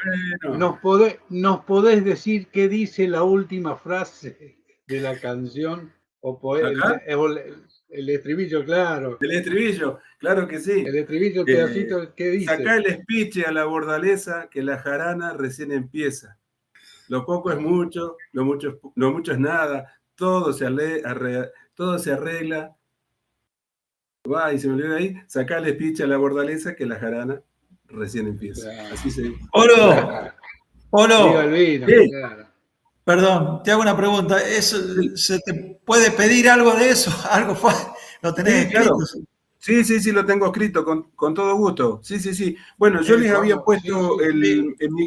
¿nos podés decir qué dice la última frase de la canción? El estribillo, claro. El estribillo, claro que sí. El estribillo, el pedacito, ¿qué dice? Sacá el espiche a la bordaleza, que la jarana recién empieza. Lo poco es mucho, lo mucho es nada, todo se todo se arregla. Va, y se me olvidó ahí, sacale picha a la bordaleza que la jarana recién empieza. Así se dice. Polo. Viva el vino, Sí. claro. Perdón, te hago una pregunta. ¿Se te puede pedir algo de eso? ¿Algo fue? ¿Lo tenés escrito? Claro. Sí, lo tengo escrito, con todo gusto. Sí. Bueno, yo les había puesto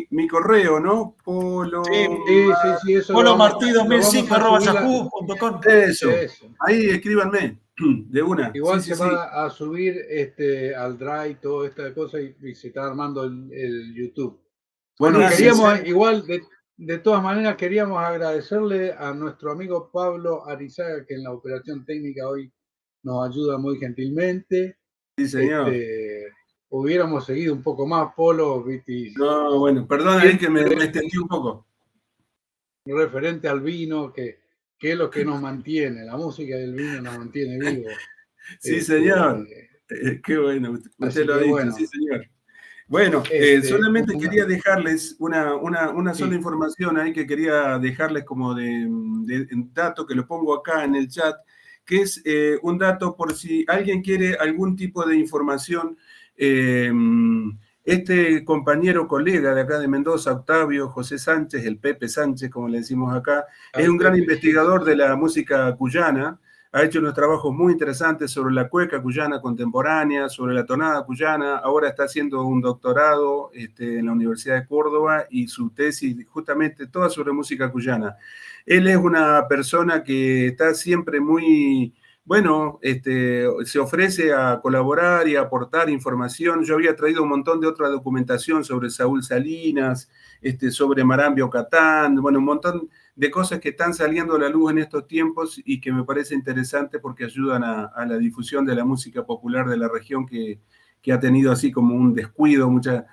mi correo, ¿no? Polo... Sí, eso polomartí2005@yahoo.com. Eso. Ahí escríbanme, de una. Igual se va a subir al Drive, toda esta cosa, y se está armando el YouTube. Bueno, queríamos, igual, de todas maneras, queríamos agradecerle a nuestro amigo Pablo Arizaga, que en la operación técnica hoy nos ayuda muy gentilmente. Sí, señor. Hubiéramos seguido un poco más, Polo. No, bueno, perdón ahí que me extendí un poco. Referente al vino, que es lo que nos mantiene, la música del vino nos mantiene vivos. Sí, señor. Qué bueno, usted lo ha dicho, bueno. sí, señor. Bueno, solamente quería dejarles una sola información ahí que quería dejarles como de dato, que lo pongo acá en el chat, que es un dato por si alguien quiere algún tipo de información. Este compañero, colega de acá de Mendoza, Octavio José Sánchez, el Pepe Sánchez, como le decimos acá, es un gran investigador de la música cuyana. Ha hecho unos trabajos muy interesantes sobre la cueca cuyana contemporánea, sobre la tonada cuyana. Ahora está haciendo un doctorado en la Universidad de Córdoba y su tesis justamente toda sobre música cuyana. Él es una persona que está siempre muy, bueno, se ofrece a colaborar y a aportar información. Yo había traído un montón de otra documentación sobre Saúl Salinas, sobre Marambio Catán, bueno, un montón de cosas que están saliendo a la luz en estos tiempos y que me parece interesante porque ayudan a la difusión de la música popular de la región que ha tenido así como un descuido, muchas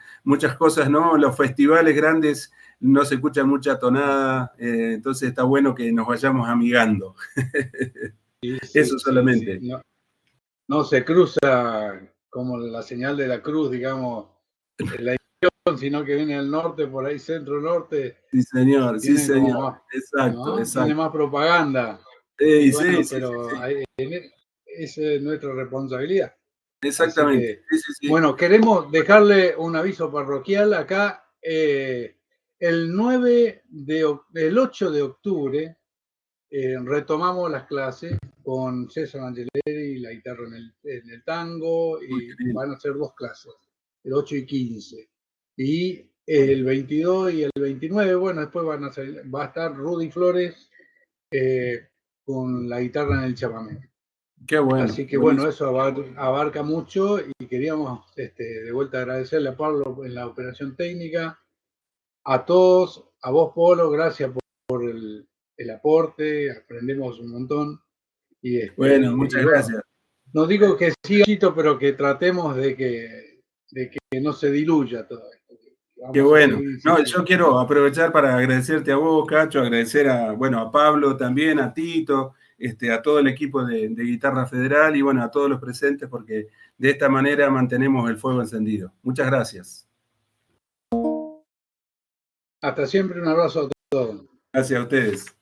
cosas, ¿no? Los festivales grandes no se escucha mucha tonada, entonces está bueno que nos vayamos amigando. Eso solamente. Sí. No se cruza como la señal de la cruz, digamos, en la dirección, sino que viene del norte, por ahí centro-norte. Sí, señor, sí, señor. Más, exacto. Tiene más propaganda. Bueno, pero esa es nuestra responsabilidad. Exactamente. Sí. Bueno, queremos dejarle un aviso parroquial acá. El 8 de octubre retomamos las clases con César Angeleri, la guitarra en el tango, y van a ser 2 clases, el 8 y 15. Y el 22 y el 29, bueno, después va a estar Rudy Flores con la guitarra en el chamamé. Qué bueno. Así que bueno, eso abarca mucho y queríamos de vuelta agradecerle a Pablo en la operación técnica, a todos, a vos, Polo, gracias por el aporte, aprendemos un montón. Bueno, muchas gracias. No digo que siga, pero que tratemos de que no se diluya todo esto. Qué bueno. No, yo quiero aprovechar para agradecerte a vos, Cacho, agradecer a Pablo también, a Tito, a todo el equipo de Guitarra Federal y bueno, a todos los presentes, porque de esta manera mantenemos el fuego encendido. Muchas gracias. Hasta siempre, un abrazo a todos. Gracias a ustedes.